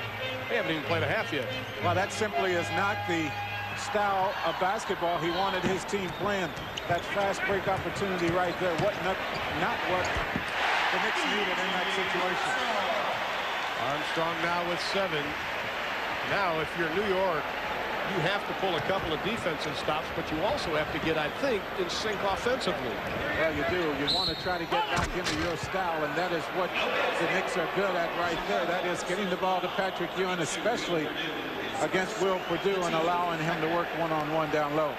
They haven't even played a half yet. Well, that simply is not the style of basketball he wanted his team playing. That fast break opportunity right there, not what the Knicks needed in that situation. Armstrong now with 7. Now, if you're New York, you have to pull a couple of defensive stops, but you also have to get, I think, in sync offensively. Well, you do. You want to try to get back into your style, and that is what the Knicks are good at right there. That is getting the ball to Patrick Ewing, especially against Will Perdue, and allowing him to work one-on-one down low.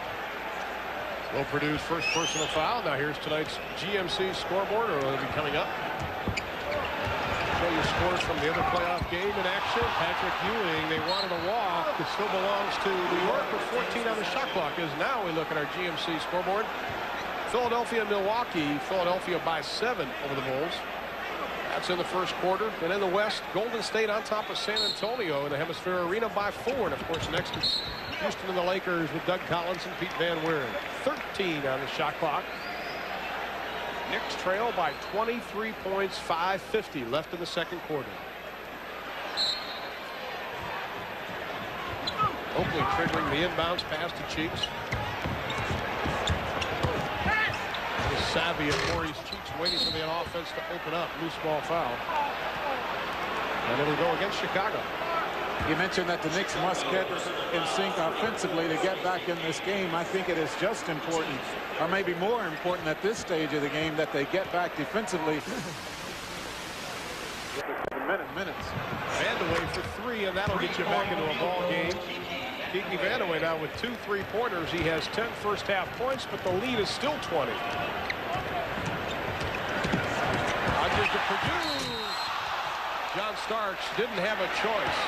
Will Perdue's first personal foul. Now here's tonight's GMC scoreboard, or it'll be coming up. Show you scores from the other playoff game in action. Patrick Ewing, they wanted a walk. It still belongs to New York with 14 on the shot clock. As now we look at our GMC scoreboard. Philadelphia and Milwaukee. Philadelphia by 7 over the Bulls. That's in the first quarter. And in the West, Golden State on top of San Antonio in the Hemisphere Arena by 4. And of course, next is Houston and the Lakers with Doug Collins and Pete Van Wieren. 13 on the shot clock. Knicks trail by 23 points, 5:50 left in the second quarter. Oakley triggering the inbounds pass to Cheeks. savvy at Maurice Cheeks, waiting for the offense to open up. Loose ball foul. And it'll go against Chicago. You mentioned that the Knicks must get in sync offensively to get back in this game. I think it is just important, or maybe more important at this stage of the game, that they get back defensively. Minutes. Vandeweghe for 3, and that'll get you back into a ball game. Kiki Vandeweghe now with 2 3-pointers. He has 10 first-half points, but the lead is still 20. Rodgers to Purdue. John Starks didn't have a choice.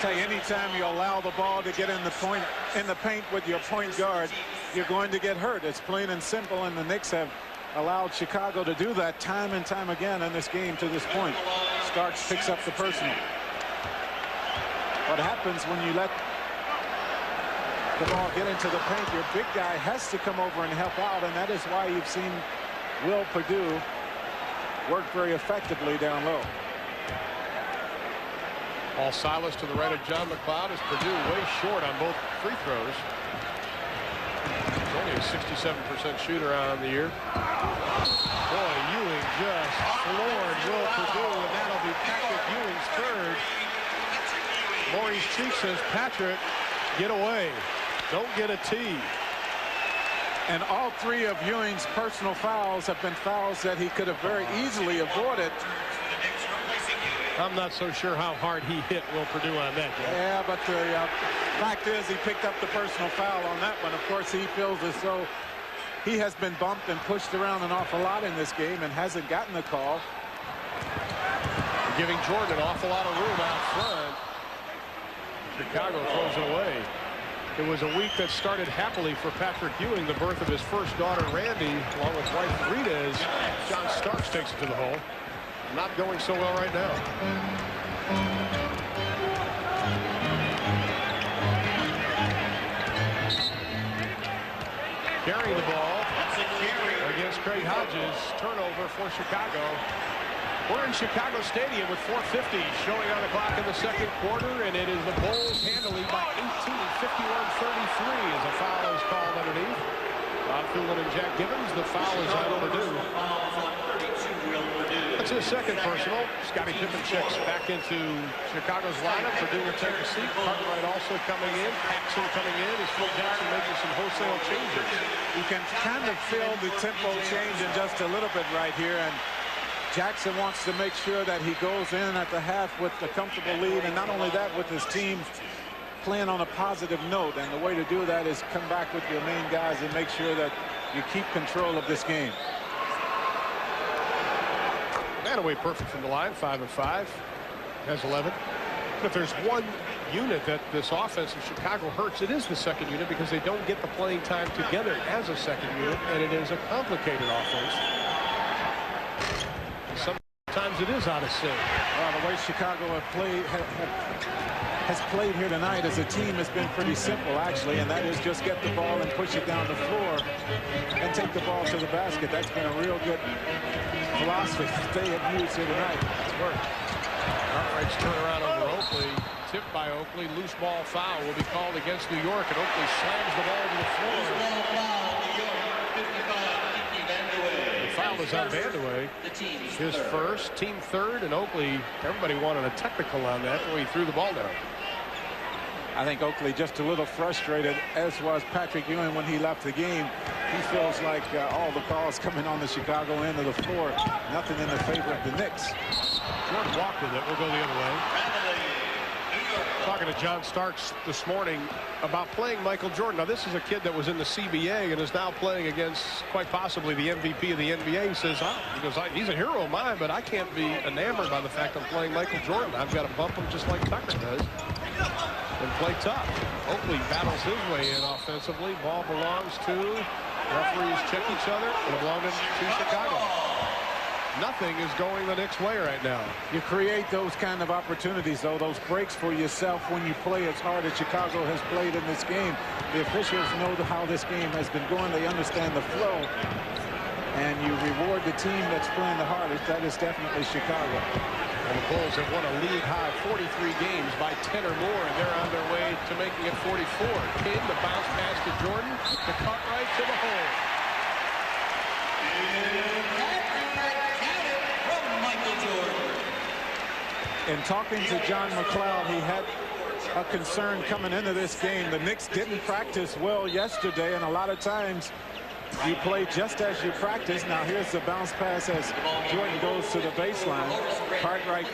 Tell you, anytime you allow the ball to get in the paint with your point guard, you're going to get hurt. It's plain and simple, and the Knicks have allowed Chicago to do that time and time again in this game to this point. Starks picks up the personal. What happens when you let the ball get into the paint, your big guy has to come over and help out, and that is why you've seen Will Purdue work very effectively down low. Paul Silas to the right of John McLeod as Purdue way short on both free throws. He's only a 67% shooter on the year. Boy, Ewing just floored Will Purdue, and that'll be Patrick Ewing's third. Maurice Cheeks says, Patrick, get away. Don't get a tee. And all 3 of Ewing's personal fouls have been fouls that he could have very easily avoided. I'm not so sure how hard he hit Will Purdue on that. Yeah, but the fact is he picked up the personal foul on that one. Of course, he feels as though he has been bumped and pushed around an awful lot in this game and hasn't gotten the call. Giving Jordan an awful lot of room out front. Chicago throws it away. It was a week that started happily for Patrick Ewing, the birth of his first daughter, Randy, along with wife Rita, as John Starks takes it to the hole. Not going so well right now. Carrying the ball against Craig Hodges. Turnover for Chicago. We're in Chicago Stadium with 4:50 showing on the clock in the second quarter, and it is the Bulls handily by 18, 51-33 as a foul is called underneath. Bob Thulin and Jack Gibbons. The foul is on Purdue. That's his second personal. Scottie Pippen checks back into Chicago's lineup. Purdue will take a seat. Cartwright also coming in. Paxson coming in as Phil Jackson making some wholesale changes. You can kind of feel the tempo change in just a little bit right here, and Jackson wants to make sure that he goes in at the half with a comfortable lead, and not only that, with his team playing on a positive note. And the way to do that is come back with your main guys and make sure that you keep control of this game. Vandeweghe perfect from the line, 5 of 5, has 11. But if there's one unit that this offense of Chicago hurts, it is the second unit, because they don't get the playing time together as a second unit, and it is a complicated offense. Sometimes it is out of sync. Well, the way Chicago has played here tonight as a team has been pretty simple, actually, and that is just get the ball and push it down the floor and take the ball to the basket. That's been a real good philosophy they have used here tonight. It's worked. Cartwright's turnaround over Oakley. Tipped by Oakley. Loose ball foul will be called against New York, and Oakley slams the ball to the floor. The foul is on Vandeweghe. His first, team third, and Oakley, everybody wanted a technical on that the way he threw the ball down. I think Oakley just a little frustrated, as was Patrick Ewing when he left the game. He feels like all the calls coming on the Chicago end of the floor, nothing in the favor of the Knicks. Jordan walked with it. We'll go the other way. Talking to John Starks this morning about playing Michael Jordan. Now, this is a kid that was in the CBA and is now playing against quite possibly the MVP of the NBA. He says, he's a hero of mine, but I can't be enamored by the fact I'm playing Michael Jordan. I've got to bump him just like Tucker does and play tough. Oakley battles his way in offensively. Ball belongs to, referees check each other. It'll belong to Chicago. Nothing is going the Knicks' way right now. You create those kind of opportunities, though, those breaks for yourself when you play as hard as Chicago has played in this game. The officials know how this game has been going. They understand the flow. And you reward the team that's playing the hardest. That is definitely Chicago. And the Bulls have won a league-high 43 games by 10 or more, and they're on their way to making it 44. Kidd, the bounce pass to Jordan, the cut right to the hole. In talking to John McLeod, he had a concern coming into this game. The Knicks didn't practice well yesterday, and a lot of times you play just as you practice. Now here's the bounce pass as Jordan goes to the baseline. Cartwright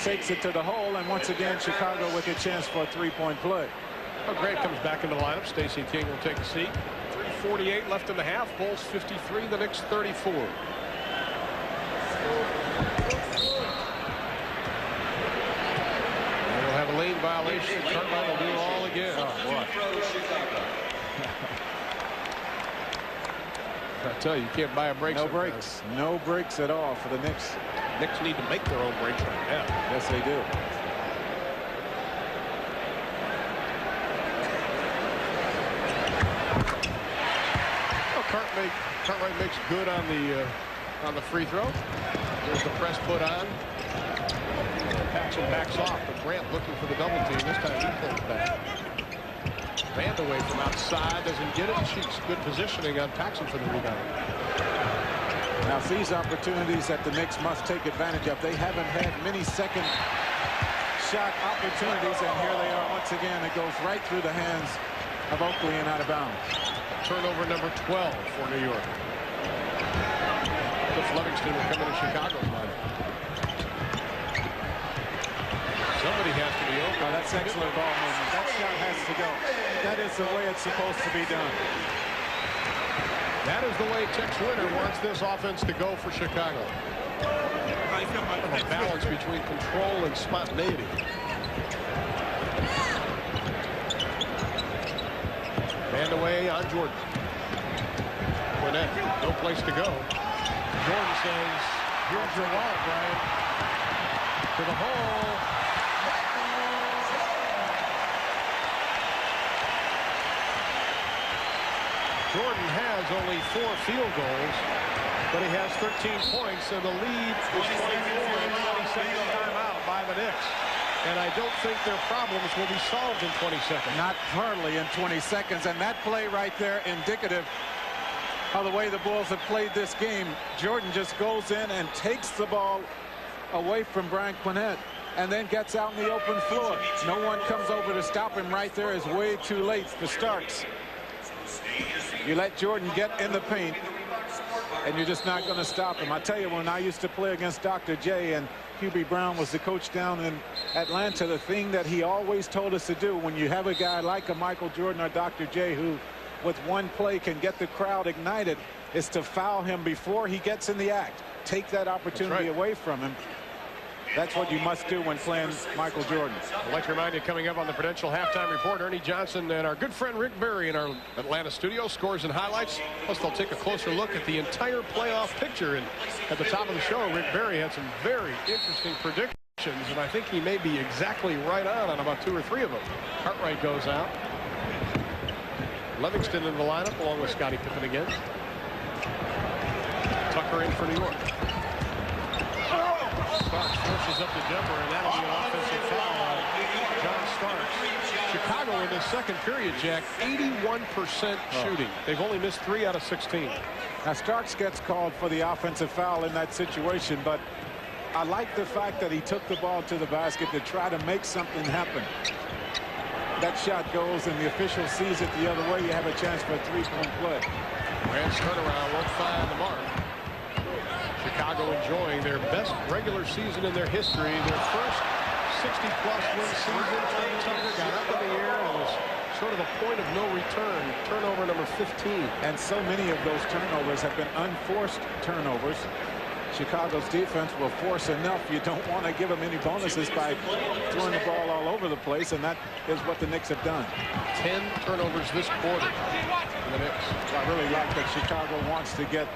takes it to the hole, and once again Chicago with a chance for a three-point play. Well, Grant comes back in the lineup. Stacey King will take a seat. 3:48 left in the half. Bulls 53, the Knicks 34. We'll have a lane violation. Cartwright will do it all again. Oh, boy. I tell you, you can't buy a break. No breaks. No breaks at all for the Knicks. Knicks need to make their own breaks right now. Yes, they do. Well, Cartwright makes good on the free throw. There's the press put on. Paxson backs off, but Grant looking for the double team. This time he pulls back. Vandaway from outside doesn't get it. Cheeks good positioning on Paxson for the rebound. Now these opportunities that the Knicks must take advantage of. They haven't had many second shot opportunities, and here they are once again. It goes right through the hands of Oakley and out of bounds. Turnover number 12 for New York. Cliff Livingston will come into Chicago's lineup. Somebody has to be open. Oh, that's excellent ball movement. That shot has to go. That is the way it's supposed to be done. That is the way Tex Winter wants this offense to go for Chicago. A balance between control and spontaneity. Vandaway on Jordan. Quinnett, no place to go. Jordan says, here's your wallet, Brian. To the hole. Jordan has only 4 field goals, but he has 13 points, and the lead is 24 and 20-second timeout by the Knicks. And I don't think their problems will be solved in 20 seconds. Not hardly in 20 seconds, and that play right there indicative of the way the Bulls have played this game. Jordan just goes in and takes the ball away from Brian Quinnett and then gets out in the open floor. No one comes over to stop him. Right there is way too late for Starks. You let Jordan get in the paint, and you're just not going to stop him. I tell you, when I used to play against Dr. J, and Hubie Brown was the coach down in Atlanta, the thing that he always told us to do when you have a guy like a Michael Jordan or Dr. J who with one play can get the crowd ignited is to foul him before he gets in the act. Take that opportunity away from him. That's what you must do when playing Michael Jordan. I'd like to remind you, coming up on the Prudential Halftime Report, Ernie Johnson and our good friend Rick Barry in our Atlanta studio, scores and highlights. Plus, they'll take a closer look at the entire playoff picture. And at the top of the show, Rick Barry had some very interesting predictions, and I think he may be exactly right on about 2 or 3 of them. Cartwright goes out. Livingston in the lineup, along with Scottie Pippen again. Tucker in for New York. Starks forces up the jumper, and that'll be an offensive foul on John Starks. Chicago in the second period, Jack, 81% shooting. They've only missed 3 out of 16. Now Starks gets called for the offensive foul in that situation, but I like the fact that he took the ball to the basket to try to make something happen. That shot goes, and the official sees it the other way. You have a chance for a 3-point play. Rams turnaround won't find the mark. Chicago enjoying their best regular season in their history. Their first 60-plus win season. Tucker got up in the air and was sort of a point of no return. Turnover number 15. And so many of those turnovers have been unforced turnovers. Chicago's defense will force enough. You don't want to give them any bonuses by throwing the ball all over the place, and that is what the Knicks have done. 10 turnovers this quarter for the Knicks. I really like that Chicago wants to get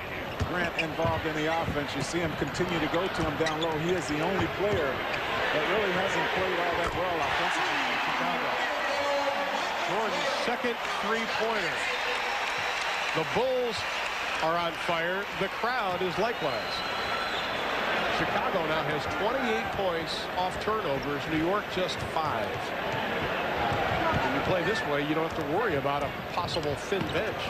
Grant involved in the offense. You see him continue to go to him down low. He is the only player that really hasn't played all that well offensively in Chicago. Jordan's second three-pointer. The Bulls are on fire. The crowd is likewise. Chicago now has 28 points off turnovers. New York just 5. When you play this way, you don't have to worry about a possible thin bench.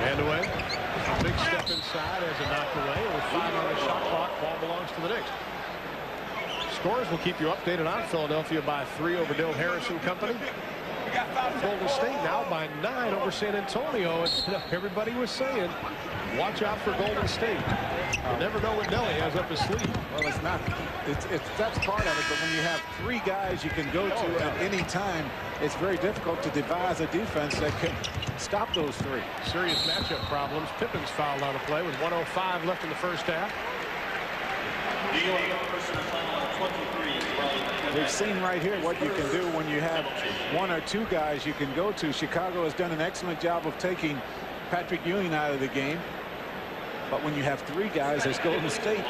And away. A big step inside as it knocked away. With 5 on the shot clock, ball belongs to the Knicks. Scores will keep you updated on Philadelphia by 3 over Dill Harrison Company. Golden State now by 9 over San Antonio. And everybody was saying, watch out for Golden State. You never know what Nelly has up his sleeve. Well, it's not. That's part of it. But when you have 3 guys you can go to at any time, it's very difficult to devise a defense that can stop those 3. Serious matchup problems. Pippen's fouled out of play with 1:05 left in the first half. We've seen right here what you can do when you have 1 or 2 guys you can go to. Chicago has done an excellent job of taking Patrick Ewing out of the game. But when you have 3 guys, as Golden State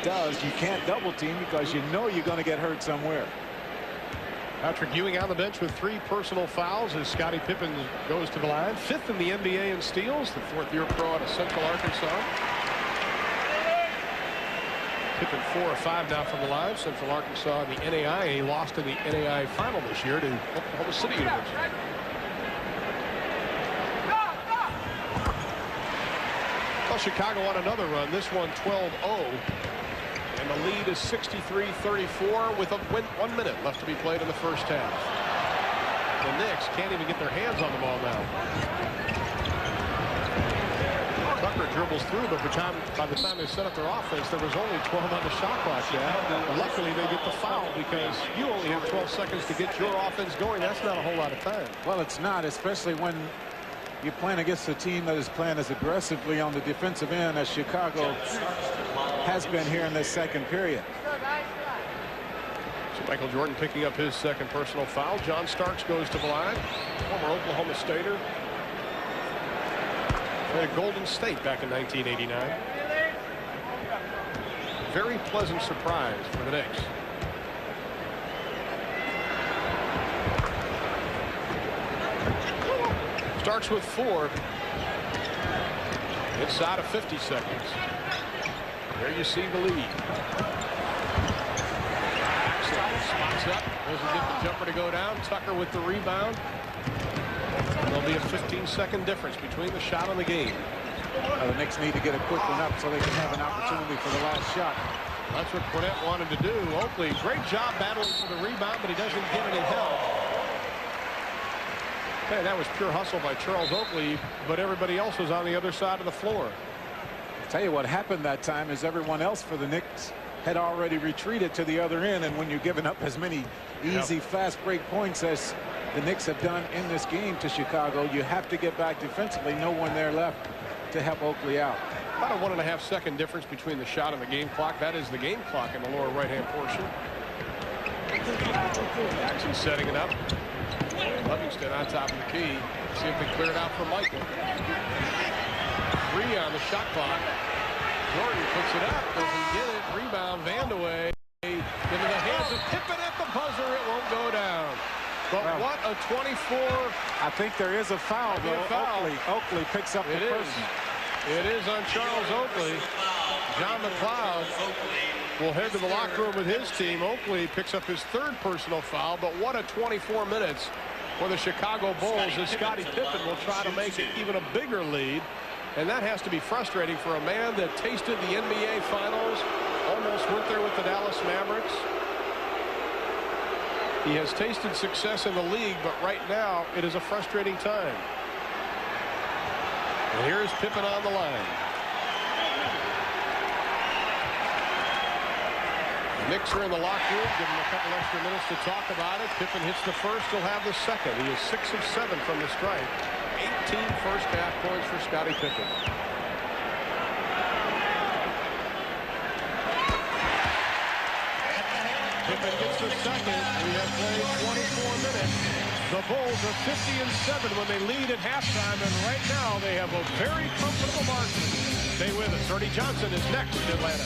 does, you can't double team because you know you're going to get hurt somewhere. Patrick Ewing on the bench with 3 personal fouls as Scottie Pippen goes to the line. 5th in the NBA in steals, the 4th-year pro out of Central Arkansas. Pippen 4 of 5 now from the line. Central Arkansas in the NAIA lost in the NAIA final this year to Oklahoma City University. Well, Chicago on another run. This one 12-0. And the lead is 63-34 with 1 minute left to be played in the first half. The Knicks can't even get their hands on the ball now. Tucker dribbles through, but by the time they set up their offense, there was only 12 on the shot clock. Luckily, they get the foul because you only have 12 seconds to get your offense going. That's not a whole lot of time. Well, it's not, especially when you're playing against a team that is playing as aggressively on the defensive end as Chicago has been here in this second period. So Michael Jordan picking up his second personal foul. John Starks goes to the line. Former Oklahoma Stater. At Golden State back in 1989. Very pleasant surprise for the Knicks. Starks with 4. Inside of 50 seconds. There you see the lead. Spots up. Doesn't get the jumper to go down. Tucker with the rebound. There'll be a 15-second difference between the shot and the game. The Knicks need to get a quick one up so they can have an opportunity for the last shot. That's what Cornette wanted to do. Oakley, great job battling for the rebound, but he doesn't get any help. Hey, that was pure hustle by Charles Oakley, but everybody else was on the other side of the floor. I'll tell you what happened that time is everyone else for the Knicks had already retreated to the other end, and when you're giving up as many easy, fast break points as the Knicks have done in this game to Chicago, you have to get back defensively. No one there left to help Oakley out. About a 1.5-second difference between the shot and the game clock. That is the game clock in the lower right-hand portion. Jackson setting it up. Livingston on top of the key. See if they clear it out for Michael. 3 on the shot clock. Jordan puts it up. Doesn't get it. Rebound. Vandeweghe into the hands of Pippen at the buzzer. It won't go down. But what a 24. I think there is a foul, though. Oakley picks up the first. It is on Charles Oakley. John McLeod will head to the locker room with his team. Oakley picks up his 3rd personal foul, but what a 24 minutes for the Chicago Bulls as Scottie Pippen will try to make it even a bigger lead. And that has to be frustrating for a man that tasted the NBA Finals, almost went there with the Dallas Mavericks. He has tasted success in the league, but right now it is a frustrating time. And here's Pippen on the line. The Knicks are in the locker room, give him a couple extra minutes to talk about it. Pippen hits the first, he'll have the second. He is 6 of 7 from the stripe. 18 first half points for Scottie Pippen. Pippen gets the second. We have played 24 minutes. The Bulls are 50-7 when they lead at halftime, and right now they have a very comfortable margin. Stay with us. Ernie Johnson is next in Atlanta.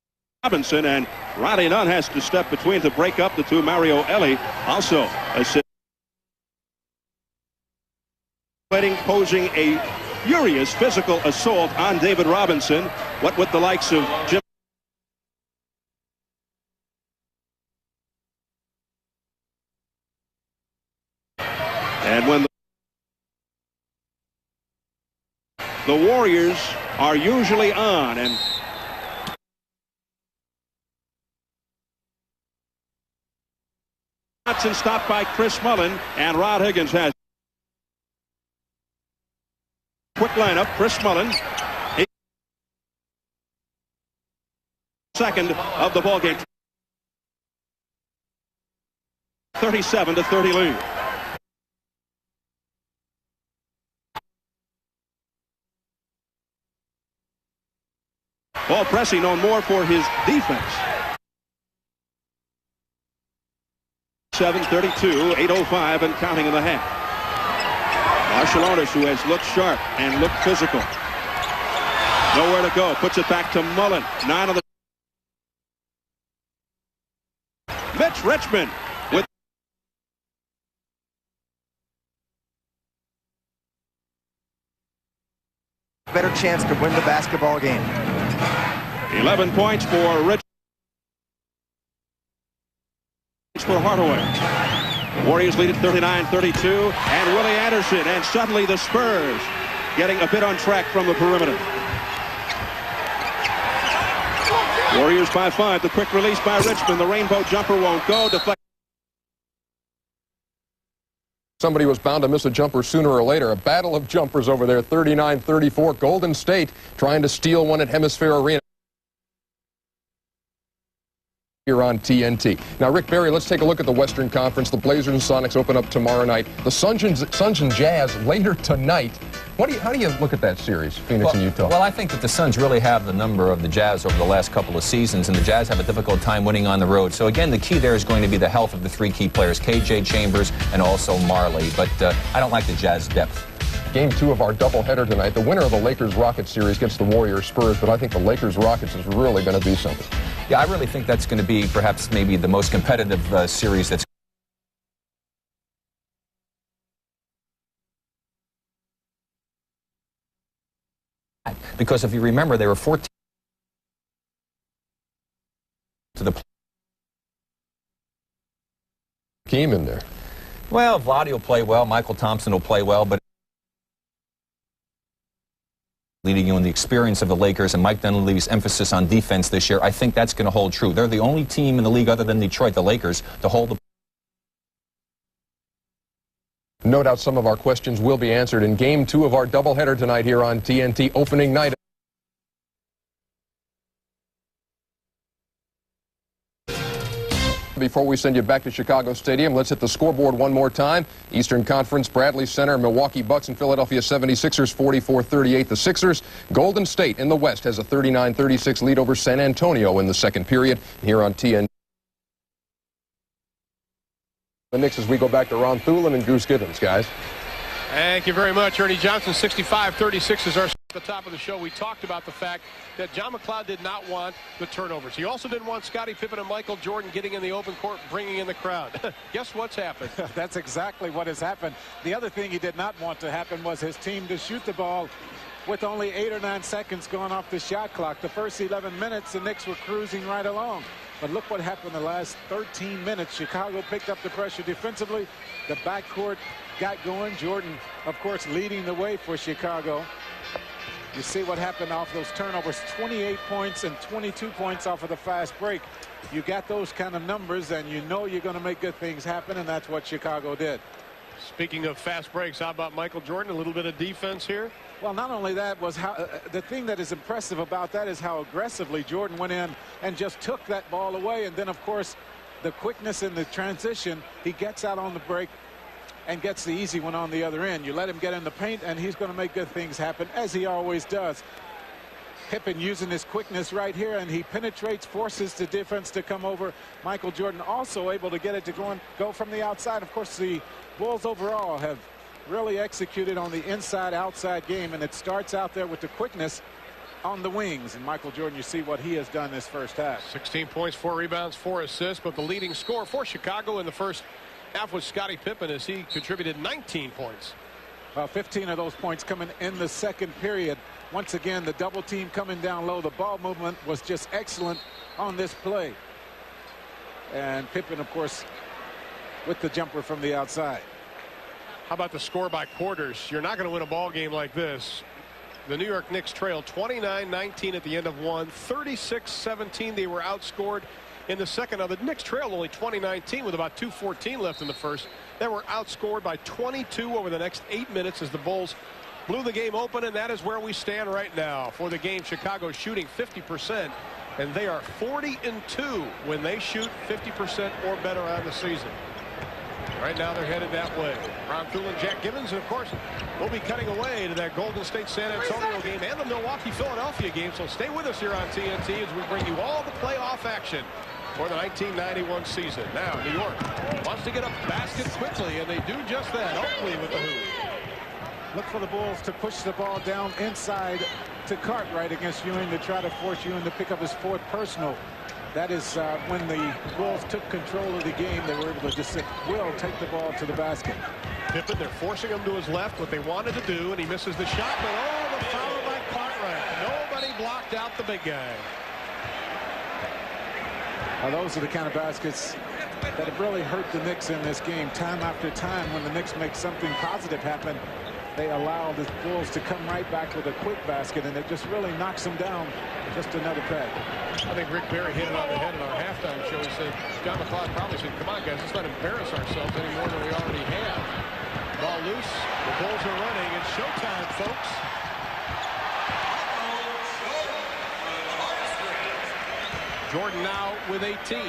Robinson, and Ronnie Nunn has to step between to break up the two. Mario Ellie also posing a furious physical assault on David Robinson. What with the likes of Jim and when the Warriors are usually on, and Johnson stopped by Chris Mullin, and Rod Higgins has quick lineup. Chris Mullin, second of the ball game. 37-30 lead. Paul Pressey known more for his defense. 7:32, 8:05 and counting in the half. Marciulionis, who has looked sharp and looked physical. Nowhere to go. Puts it back to Mullin. 9 of the. Mitch Richmond with better chance to win the basketball game. 11 points for Rich. For Hardaway. Warriors lead at 39-32, and Willie Anderson, and suddenly the Spurs getting a bit on track from the perimeter. Warriors by 5. The quick release by Richmond. The rainbow jumper won't go. Deflect. Somebody was bound to miss a jumper sooner or later. A battle of jumpers over there, 39-34. Golden State trying to steal one at Hemisphere Arena here on TNT. Now, Rick Barry, let's take a look at the Western Conference. The Blazers and Sonics open up tomorrow night. The Suns and Jazz later tonight. How do you look at that series, Phoenix and Utah? Well, I think that the Suns really have the number of the Jazz over the last couple of seasons, and the Jazz have a difficult time winning on the road. So, again, the key there is going to be the health of the 3 key players, KJ Chambers and also Marley. But I don't like the Jazz depth. Game 2 of our doubleheader tonight. The winner of the Lakers-Rockets series gets the Warriors-Spurs, but I think the Lakers-Rockets is really going to be something. Yeah, I really think that's going to be perhaps maybe the most competitive series that's because if you remember, they were 14 to the team in there. Well, Vlade will play well, Michael Thompson will play well, but leading you in the experience of the Lakers and Mike Dunleavy's emphasis on defense this year, I think that's going to hold true. They're the only team in the league other than Detroit, the Lakers, to hold the. No doubt some of our questions will be answered in Game 2 of our doubleheader tonight here on TNT opening night. Before we send you back to Chicago Stadium, let's hit the scoreboard one more time. Eastern Conference, Bradley Center, Milwaukee Bucks and Philadelphia 76ers, 44-38. The Sixers. Golden State in the West has a 39-36 lead over San Antonio in the second period. Here on TNT. The Knicks as we go back to Ron Thulin and Goose Gibbons, guys. Thank you very much, Ernie Johnson. 65-36 is our. At the top of the show, we talked about the fact that John McLeod did not want the turnovers. He also didn't want Scottie Pippen and Michael Jordan getting in the open court, bringing in the crowd. Guess what's happened? That's exactly what has happened. The other thing he did not want to happen was his team to shoot the ball with only 8 or 9 seconds gone off the shot clock. The first 11 minutes, the Knicks were cruising right along. But look what happened the last 13 minutes. Chicago picked up the pressure defensively. The backcourt got going. Jordan, of course, leading the way for Chicago. You see what happened off those turnovers, 28 points and 22 points off of the fast break. You got those kind of numbers, and you know you're going to make good things happen, and that's what Chicago did. Speaking of fast breaks, how about Michael Jordan? A little bit of defense here? Well, not only that, was how the thing that is impressive about that is how aggressively Jordan went in and just took that ball away. And then, of course, the quickness in the transition, he gets out on the break and gets the easy one on the other end. You let him get in the paint, and he's going to make good things happen, as he always does. Pippen using his quickness right here, and he penetrates, forces the defense to come over. Michael Jordan also able to get it to go from the outside. Of course, the Bulls overall have really executed on the inside-outside game, and it starts out there with the quickness. on the wings. And Michael Jordan, you see what he has done this first half. 16 points, 4 rebounds, 4 assists, but the leading scorer for Chicago in the first half was Scottie Pippen, as he contributed 19 points. 15 of those points coming in the second period. Once again, the double team coming down low. The ball movement was just excellent on this play. And Pippen, of course, with the jumper from the outside. How about the score by quarters? You're not going to win a ball game like this. The New York Knicks trailed 29-19 at the end of one. 36-17 they were outscored in the second. Now the Knicks trailed only 20-19 with about 2:14 left in the first. They were outscored by 22 over the next 8 minutes as the Bulls blew the game open, and that is where we stand right now. For the game, Chicago shooting 50%, and they are 40-2 when they shoot 50% or better on the season. Right now they're headed that way. Ron Thulin, Jack Gibbons, and of course we'll be cutting away to that Golden State San Antonio game and the Milwaukee Philadelphia game, so stay with us here on TNT as we bring you all the playoff action for the 1991 season. Now New York wants to get a basket quickly, and they do just that. Oakley with the hoop. Look for the Bulls to push the ball down inside to Cartwright against Ewing to try to force Ewing to pick up his 4th personal. That is when the Bulls took control of the game. They were able to just say, Will, take the ball to the basket. Pippen, they're forcing him to his left, what they wanted to do, and he misses the shot. But oh, the foul by Cartwright. Nobody blocked out the big guy. Now, those are the kind of baskets that have really hurt the Knicks in this game. Time after time, when the Knicks make something positive happen, they allow the Bulls to come right back with a quick basket, and it just really knocks them down just another peg. I think Rick Barry hit it on the head in our halftime show. He said, John McCloud probably said, come on, guys, let's not embarrass ourselves any more than we already have. Ball loose. The Bulls are running. It's showtime, folks. Jordan now with 18.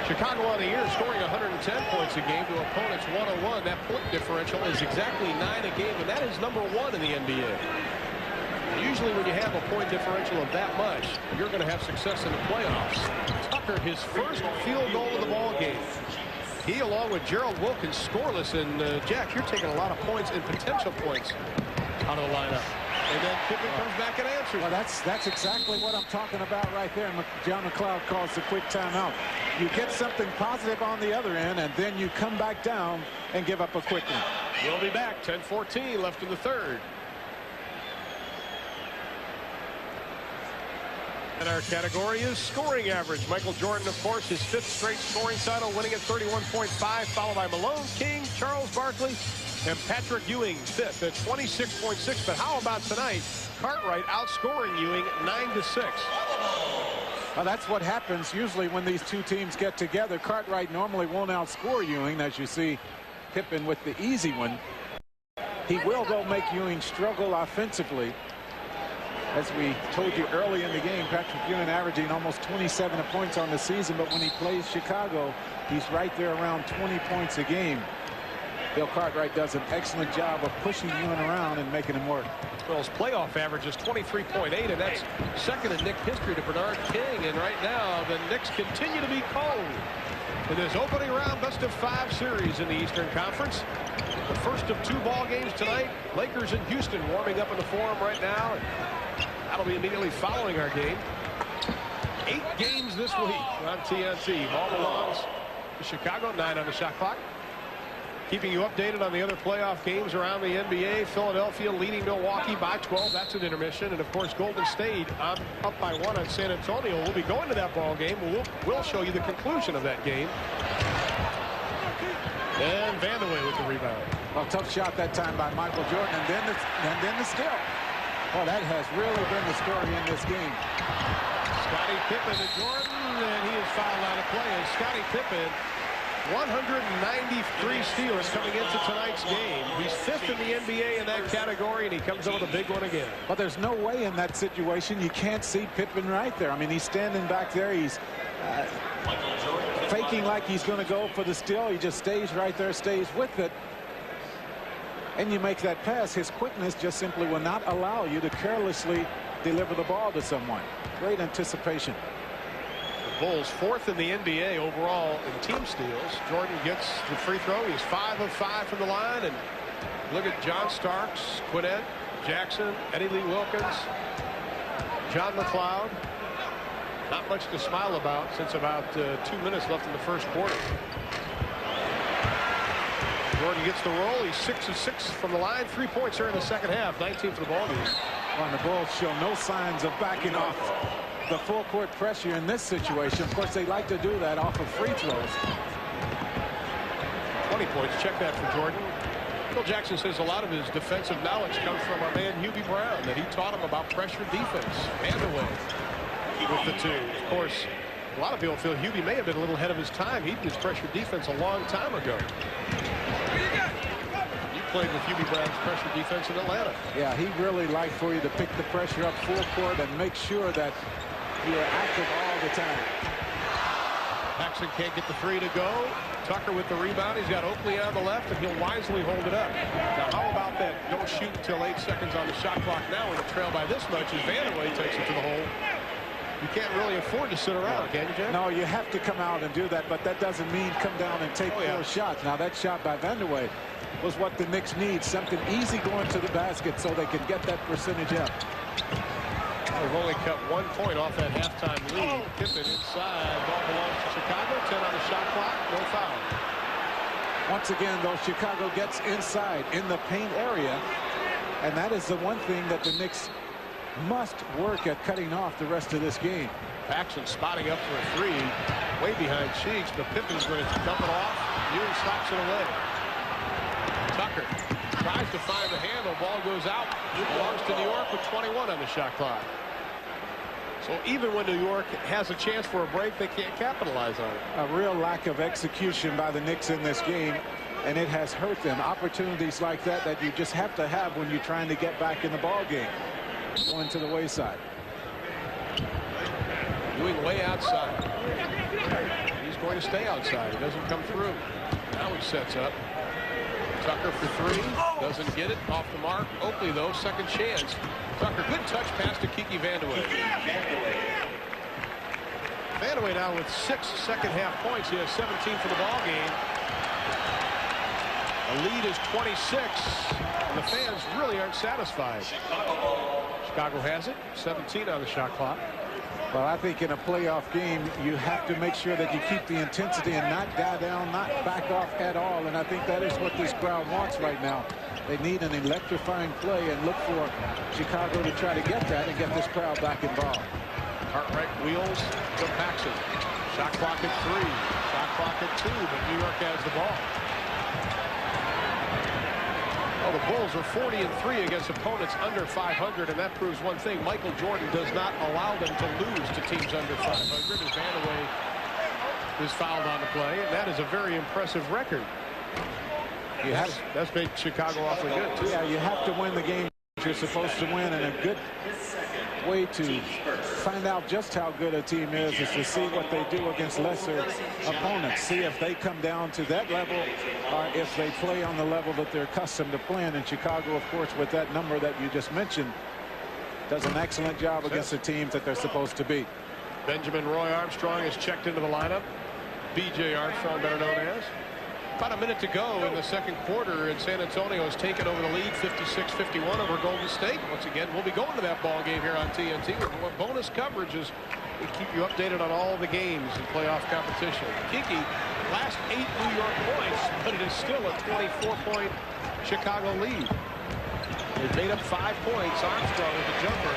Chicago on the year scoring 110 points a game to opponents 101. That point differential is exactly 9 a game, and that is #1 in the NBA. Usually when you have a point differential of that much, you're going to have success in the playoffs. Tucker, his first field goal of the ball game. He, along with Gerald Wilkins, scoreless. And Jack, you're taking a lot of points and potential points out of the lineup. And then Pippen comes back and answers. Well, that's exactly what I'm talking about right there. John McCloud calls the quick timeout. You get something positive on the other end, and then you come back down and give up a quick one. We'll be back. 10:14 left in the third. And our category is scoring average. Michael Jordan, of course, his 5th straight scoring title, winning at 31.5, followed by Malone, King, Charles Barkley, and Patrick Ewing 5th at 26.6. But how about tonight? Cartwright outscoring Ewing 9-6. Well, that's what happens usually when these two teams get together. Cartwright normally won't outscore Ewing, as you see Pippen with the easy one. He will, though, make Ewing struggle offensively. As we told you early in the game, Patrick Ewing averaging almost 27 points on the season, but when he plays Chicago, he's right there around 20 points a game. Bill Cartwright does an excellent job of pushing Ewing around and making him work. Well, his playoff average is 23.8, and that's second in Knicks history to Bernard King. And right now, the Knicks continue to be cold in this opening round best-of-5 series in the Eastern Conference. The first of 2 ball games tonight. Lakers in Houston warming up in the Forum right now. And that'll be immediately following our game. 8 games this week on TNT. Ball belongs to Chicago. 9 on the shot clock. Keeping you updated on the other playoff games around the NBA. Philadelphia leading Milwaukee by 12. That's an intermission. And, of course, Golden State up by 1 on San Antonio. We'll be going to that ball game. We'll show you the conclusion of that game. And Vandeweghe with the rebound. Well, tough shot that time by Michael Jordan. And then the steal. Oh, that has really been the story in this game. Scottie Pippen to Jordan, and he is fouled out of play. And Scottie Pippen, 193 steals coming into tonight's game. He's 5th in the NBA in that category, and he comes up with a big one again. But there's no way in that situation you can't see Pippen right there. I mean, he's standing back there. He's faking like he's going to go for the steal. He just stays right there, stays with it. And you make that pass. His quickness just simply will not allow you to carelessly deliver the ball to someone. Great anticipation. The Bulls 4th in the NBA overall in team steals. Jordan gets the free throw. He's 5 of 5 from the line. And look at John Starks, Quinnett, Jackson, Eddie Lee Wilkins, John McLeod. Not much to smile about since about 2 minutes left in the first quarter. Jordan gets the roll. He's 6 of 6 from the line. 3 points here in the second half. 19 for the ball game. Well, the Bulls show no signs of backing off the full court pressure in this situation. Of course, they like to do that off of free throws. 20 points. Check that for Jordan. Phil Jackson says a lot of his defensive knowledge comes from our man Hubie Brown, that he taught him about pressure defense. Vanderway with the 2. Of course, a lot of people feel Hubie may have been a little ahead of his time. He did pressure defense a long time ago. You played with Hubie Brown's pressure defense in Atlanta. Yeah, he really liked for you to pick the pressure up full court and make sure that you're active all the time. Paxson can't get the 3 to go. Tucker with the rebound. He's got Oakley on the left, and he'll wisely hold it up. Now, how about that don't shoot until 8 seconds on the shot clock now, and the trail by this much as Vanderway takes it to the hole. You can't really afford to sit around, can you, Jeff? No, you have to come out and do that, but that doesn't mean come down and take 4 shots. Now, that shot by Vanderway was what the Knicks need, something easy going to the basket so they can get that percentage up. They've only cut 1 point off that halftime lead. Pippen inside. Ball belongs to Chicago. 10 on the shot clock. No foul. Once again, though, Chicago gets inside in the paint area, and that is the one thing that the Knicks must work at cutting off the rest of this game. Paxson spotting up for a 3. Way behind Cheeks, but Pippen's going to dump it off. Ewing slaps it away. Tucker tries to find the handle. Ball goes out. It belongs to New York with 21 on the shot clock. So even when New York has a chance for a break, they can't capitalize on it. A real lack of execution by the Knicks in this game, and it has hurt them. Opportunities like that that you just have to have when you're trying to get back in the ball game. Going to the wayside. Ewing way outside. He's going to stay outside. He doesn't come through. Now he sets up. Tucker for 3. Doesn't get it. Off the mark. Oakley, though, second chance. Tucker, good touch pass to Kiki Vandeweghe. Vandeweghe now with 6 second-half points. He has 17 for the ball game. The lead is 26. And the fans really aren't satisfied. Chicago has it. 17 on the shot clock. Well, I think in a playoff game, you have to make sure that you keep the intensity and not die down, not back off at all. And I think that is what this crowd wants right now. They need an electrifying play and look for Chicago to try to get that and get this crowd back involved. Cartwright wheels to Paxson. Shot clock at 3. Shot clock at 2, but New York has the ball. Oh, the Bulls are 40-3 against opponents under 500, and that proves one thing. Michael Jordan does not allow them to lose to teams under 500. As Vandeweghe is fouled on the play, and that is a very impressive record. That's made Chicago awfully good, too. Yeah, you have to win the game you're supposed to win, and a good way to find out just how good a team is to see what they do against lesser opponents. See if they come down to that level or if they play on the level that they're accustomed to playing. And Chicago, of course, with that number that you just mentioned, does an excellent job against the teams that they're supposed to beat. Benjamin Roy Armstrong is checked into the lineup. B.J. Armstrong, better known as. About a minute to go in the second quarter, and San Antonio has taken over the lead 56-51 over Golden State. Once again, we'll be going to that ball game here on TNT with more bonus coverage as we keep you updated on all the games in playoff competition. Kiki, last 8 New York points, but it is still a 24-point Chicago lead. They've made up 5 points. Armstrong with the jumper.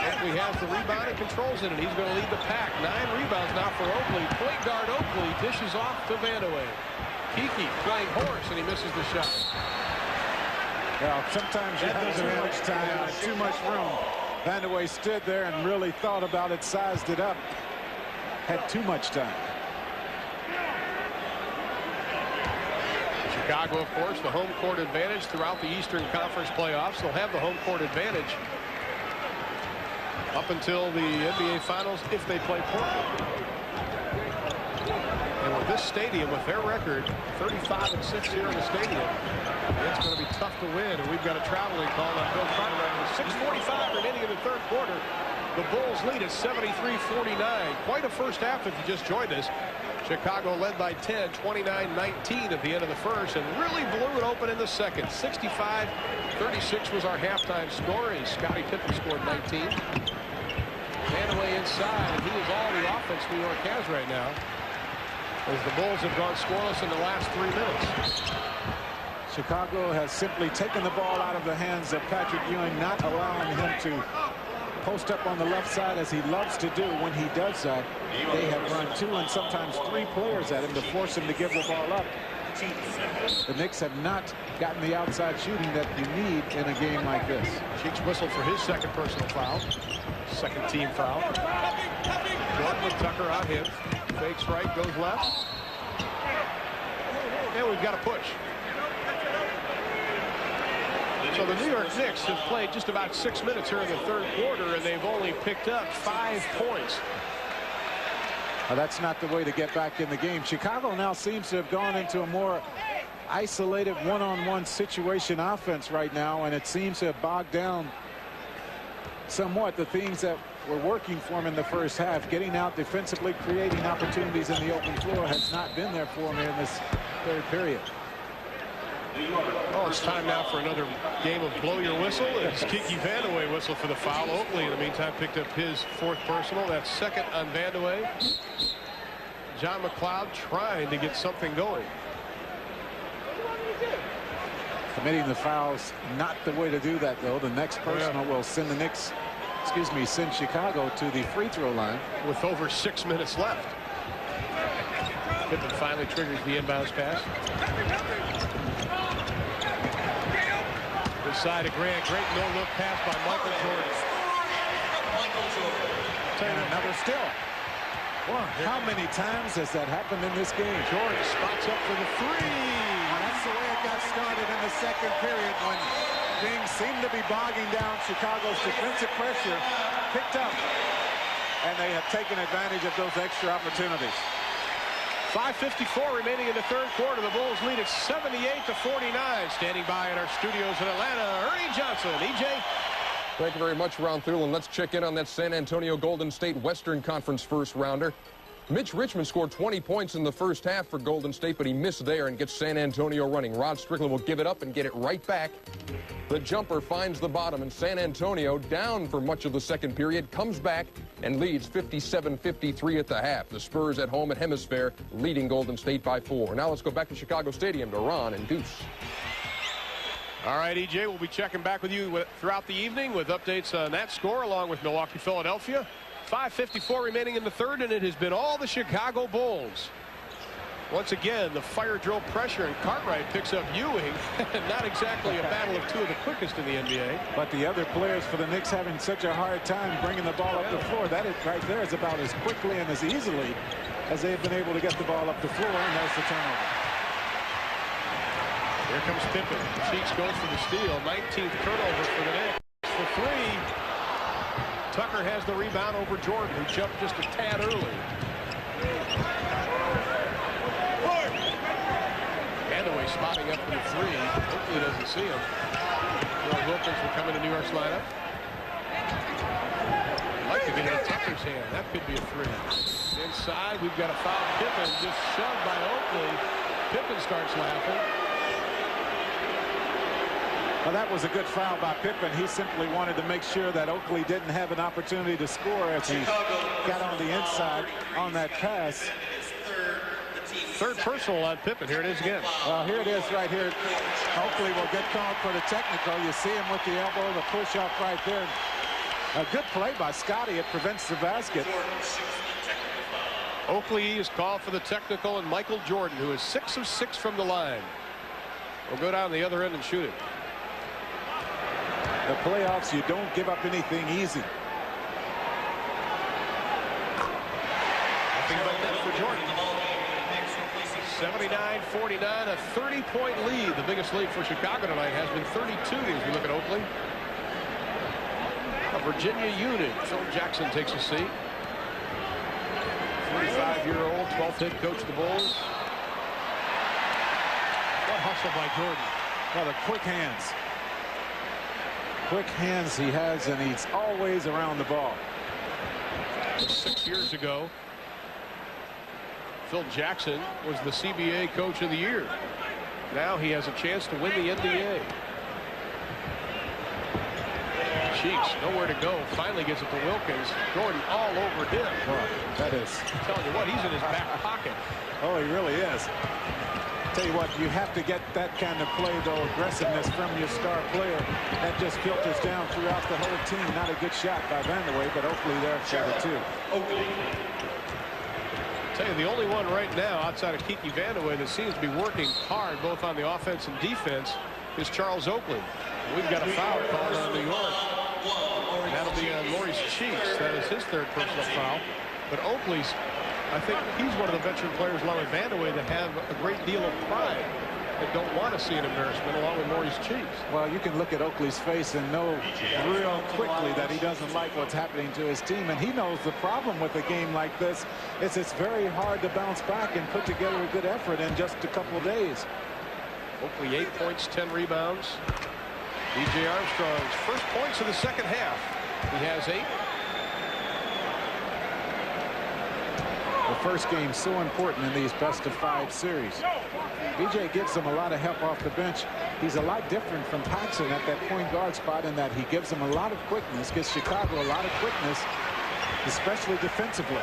Oakley has the rebound and controls it, and he's going to lead the pack. 9 rebounds now for Oakley. Point guard Oakley dishes off to Vandeweghe. Kiki playing horse, and he misses the shot. Well, sometimes you have too much time and too much room. Vandeweghe stood there and really thought about it, sized it up, had too much time. Chicago, of course, the home court advantage throughout the Eastern Conference playoffs. They'll have the home court advantage up until the NBA Finals if they play Portland. And with this stadium, with their record, 35-6 here in the stadium, it's going to be tough to win. And we've got a traveling call on Bill Cartwright. 6:45 remaining in the third quarter. The Bulls lead at 73-49. Quite a first half if you just joined us. Chicago led by 10, 29-19 at the end of the first, and really blew it open in the second. 65-36 was our halftime score, and Scottie Pippen scored 19. Vandeweghe inside, and he is all the offense New York has right now, as the Bulls have gone scoreless in the last 3 minutes. Chicago has simply taken the ball out of the hands of Patrick Ewing, not allowing him to post up on the left side as he loves to do. When he does that, they have run 2 and sometimes 3 players at him to force him to give the ball up. The Knicks have not gotten the outside shooting that you need in a game like this. Cheeks whistled for his second personal foul. Second team foul. Jordan with Tucker on him. Fakes right, goes left. And we've got a push. So the New York Knicks have played just about 6 minutes here in the third quarter, and they've only picked up 5 points. Well, that's not the way to get back in the game. Chicago now seems to have gone into a more isolated one-on-one situation offense right now, and it seems to have bogged down somewhat the things that were working for him in the first half. Getting out defensively, creating opportunities in the open floor has not been there for him in this third period. Oh, it's time now for another game of blow your whistle. It's Kiki Vandeweghe whistle for the foul. Oakley, in the meantime, picked up his 4th personal. That's second on Vandeweghe. John McLeod trying to get something going. Committing the fouls, not the way to do that, though. The next personal will send the Knicks, send Chicago to the free throw line. With over 6 minutes left. Pippen finally triggers the inbounds pass. Side of Grant, great no-look pass by Michael Jordan. And another steal. Well, how many times has that happened in this game? Jordan spots up for the 3. Well, that's the way it got started in the second period when things seemed to be bogging down. Chicago's defensive pressure picked up, and they have taken advantage of those extra opportunities. 5:54 remaining in the third quarter. The Bulls lead at 78-49. Standing by in our studios in Atlanta, Ernie Johnson. EJ. Thank you very much, Ron Thulin. Let's check in on that San Antonio Golden State Western Conference first rounder. Mitch Richmond scored 20 points in the first half for Golden State, but he missed there and gets San Antonio running. Rod Strickland will give it up and get it right back. The jumper finds the bottom, and San Antonio, down for much of the second period, comes back and leads 57-53 at the half. The Spurs at home at Hemisphere leading Golden State by 4. Now let's go back to Chicago Stadium to Ron and Goose. All right, EJ, we'll be checking back with you throughout the evening with updates on that score along with Milwaukee, Philadelphia. 5:54 remaining in the third, and it has been all the Chicago Bulls. Once again, the fire drill pressure, and Cartwright picks up Ewing. Not exactly a battle of 2 of the quickest in the NBA. But the other players for the Knicks having such a hard time bringing the ball up the floor. That is right there is about as quickly and as easily as they've been able to get the ball up the floor, and there's the turnover. Here comes Pippen. Cheeks goes for the steal. 19th turnover for the Knicks. For 3. Tucker has the rebound over Jordan, who jumped just a tad early. Vandeweghe spotting up for the 3. Hopefully doesn't see him. Wilkins will come into New York's lineup. I'd like to get it in Tucker's hand. That could be a 3. Inside, we've got a foul. Pippen just shoved by Oakley. Pippen starts laughing. Well, that was a good foul by Pippen. He simply wanted to make sure that Oakley didn't have an opportunity to score as he got on the inside on that pass. Third personal on Pippen. Here it is again. Well, here it is right here. Oakley will get called for the technical. You see him with the elbow, the push-up right there. A good play by Scottie. It prevents the basket. Oakley is called for the technical, and Michael Jordan, who is 6 of 6 from the line, will go down the other end and shoot it. The playoffs, you don't give up anything easy. Nothing but net for Jordan. 79-49, a 30-point lead. The biggest lead for Chicago tonight has been 32 as we look at Oakley. A Virginia unit. Phil Jackson takes a seat. 45-year-old, 12th head coach of the Bulls. What hustle by Jordan. Well, the quick hands. Quick hands he has, and he's always around the ball. Just 6 years ago, Phil Jackson was the CBA Coach of the Year. Now he has a chance to win the NBA. Cheeks nowhere to go. Finally gets it to Wilkins. Jordan all over him. Oh, that is. I'm telling you what, he's in his back pocket. Oh, he really is. Tell you what, you have to get that kind of play, though, aggressiveness from your star player. That just filters down throughout the whole team. Not a good shot by Vanderway, but Oakley there got it too. Tell you, the only one right now outside of Kiki Vandeweghe that seems to be working hard both on the offense and defense is Charles Oakley. We've got a foul called on New York. That'll be on Maurice Cheeks. That is his third personal foul. But Oakley's, I think he's one of the veteran players along with Vandeweghe that have a great deal of pride that don't want to see an embarrassment along with Maurice Cheeks. Well, you can look at Oakley's face and know real quickly that he doesn't like what's happening to his team, and he knows the problem with a game like this is it's very hard to bounce back and put together a good effort in just a couple of days. Oakley 8 points, 10 rebounds. B.J. Armstrong's first points of the second half. He has 8. The first game so important in these best-of-5 series. B.J. gives them a lot of help off the bench. He's a lot different from Paxson at that point guard spot in that he gives them a lot of quickness, gives Chicago a lot of quickness, especially defensively.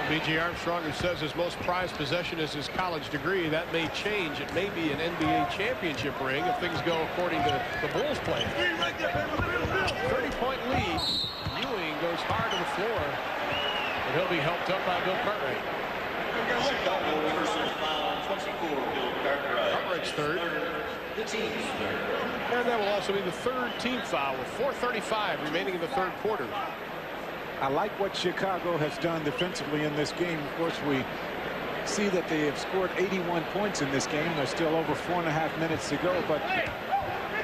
B.J. Armstrong, who says his most prized possession is his college degree, that may change. It may be an NBA championship ring if things go according to the Bulls play. 30-point lead. Ewing goes hard to the floor, and he'll be helped up by Bill Cartwright. Cartwright's third. And that will also be the third team foul with 4:35 remaining in the third quarter. I like what Chicago has done defensively in this game. Of course, we see that they have scored 81 points in this game. There's still over 4.5 minutes to go, but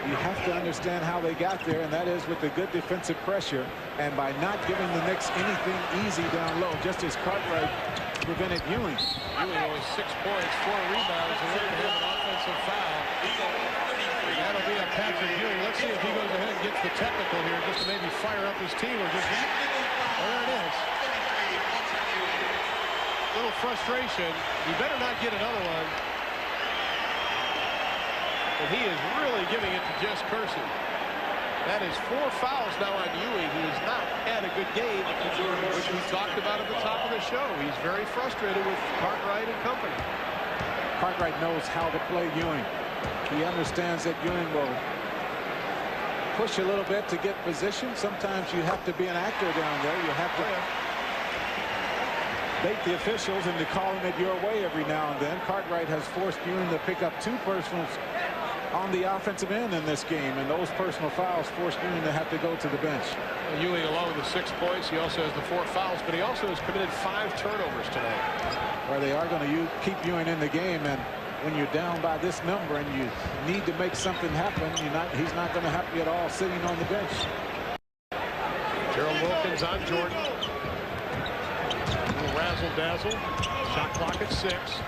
you have to understand how they got there, and that is with the good defensive pressure and by not giving the Knicks anything easy down low, just as Cartwright prevented Ewing. Ewing only 6 points, 4 rebounds, and look at him, an offensive foul. And that'll be a Patrick Ewing. Let's see if he goes ahead and gets the technical here just to maybe fire up his team or just... There it is. A little frustration. You better not get another one. And he is really giving it to Jess Kersey. That is 4 fouls now on Ewing, who has not had a good game, which we talked about at the top of the show. He's very frustrated with Cartwright and company. Cartwright knows how to play Ewing. He understands that Ewing will push a little bit to get position. Sometimes you have to be an actor down there. You have to bait the officials into calling it your way every now and then. Cartwright has forced Ewing to pick up 2 personals on the offensive end in this game, and those personal fouls forced Ewing to have to go to the bench. Ewing, along with the 6 points, he also has the 4 fouls, but he also has committed 5 turnovers tonight. Where they are going to keep Ewing in the game, and when you're down by this number and you need to make something happen, he's not going to help you at all sitting on the bench. Gerald Wilkins on Jordan. A little razzle-dazzle. Shot clock at 6.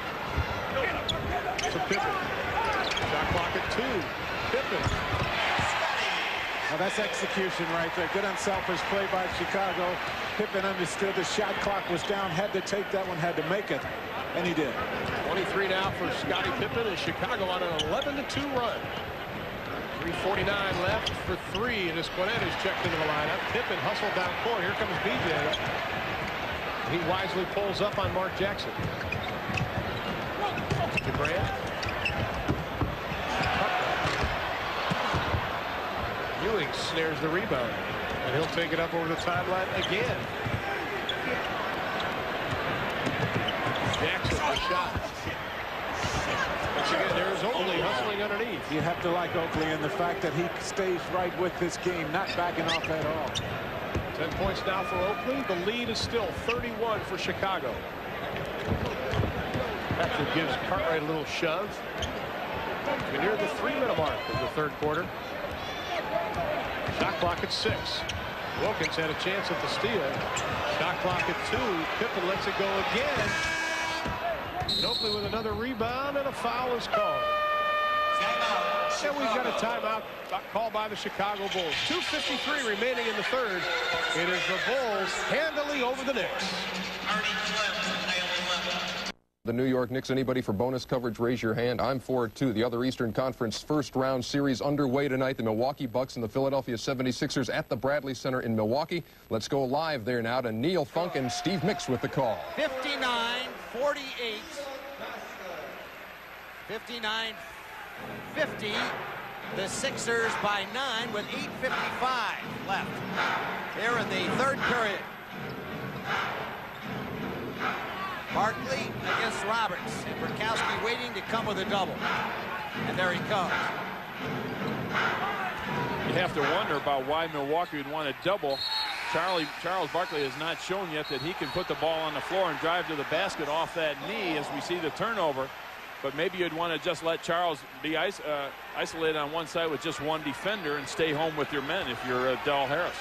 To Pippen. Shot clock at 2. Pippen. Now that's execution right there. Good unselfish play by Chicago. Pippen understood the shot clock was down, had to take that one, had to make it, and he did. 23 now for Scottie Pippen, and Chicago on an 11-2 run. 3:49 left for 3, and as Gwinnett is checked into the lineup. Pippen hustled down court. Here comes B.J. He wisely pulls up on Mark Jackson. DeGrant. Ewing snares the rebound, and he'll take it up over the timeline again. Jackson, the shot. Once again, there's Oakley hustling underneath. You have to like Oakley in the fact that he stays right with this game, not backing off at all. 10 points now for Oakley. The lead is still 31 for Chicago. Patrick gives Cartwright a little shove. We're near the 3-minute mark of the third quarter. Shot clock at 6. Wilkins had a chance at the steal. Shot clock at 2. Pippen lets it go again. And Oakley with another rebound, and a foul is called. And we've got a timeout called by the Chicago Bulls. 2:53 remaining in the third. It is the Bulls handily over the Knicks. The New York Knicks. Anybody for bonus coverage, raise your hand. I'm for it, too. The other Eastern Conference first-round series underway tonight. The Milwaukee Bucks and the Philadelphia 76ers at the Bradley Center in Milwaukee. Let's go live there now to Neil Funk and Steve Mix with the call. 59-48. 59-50. The Sixers by 9 with 8:55 left here in the third period. Barkley against Roberts, and Burkowski waiting to come with a double. And there he comes. You have to wonder about why Milwaukee would want to double. Charles Barkley has not shown yet that he can put the ball on the floor and drive to the basket off that knee as we see the turnover. But maybe you'd want to just let Charles be isolated on one side with just one defender and stay home with your men if you're Del Harris.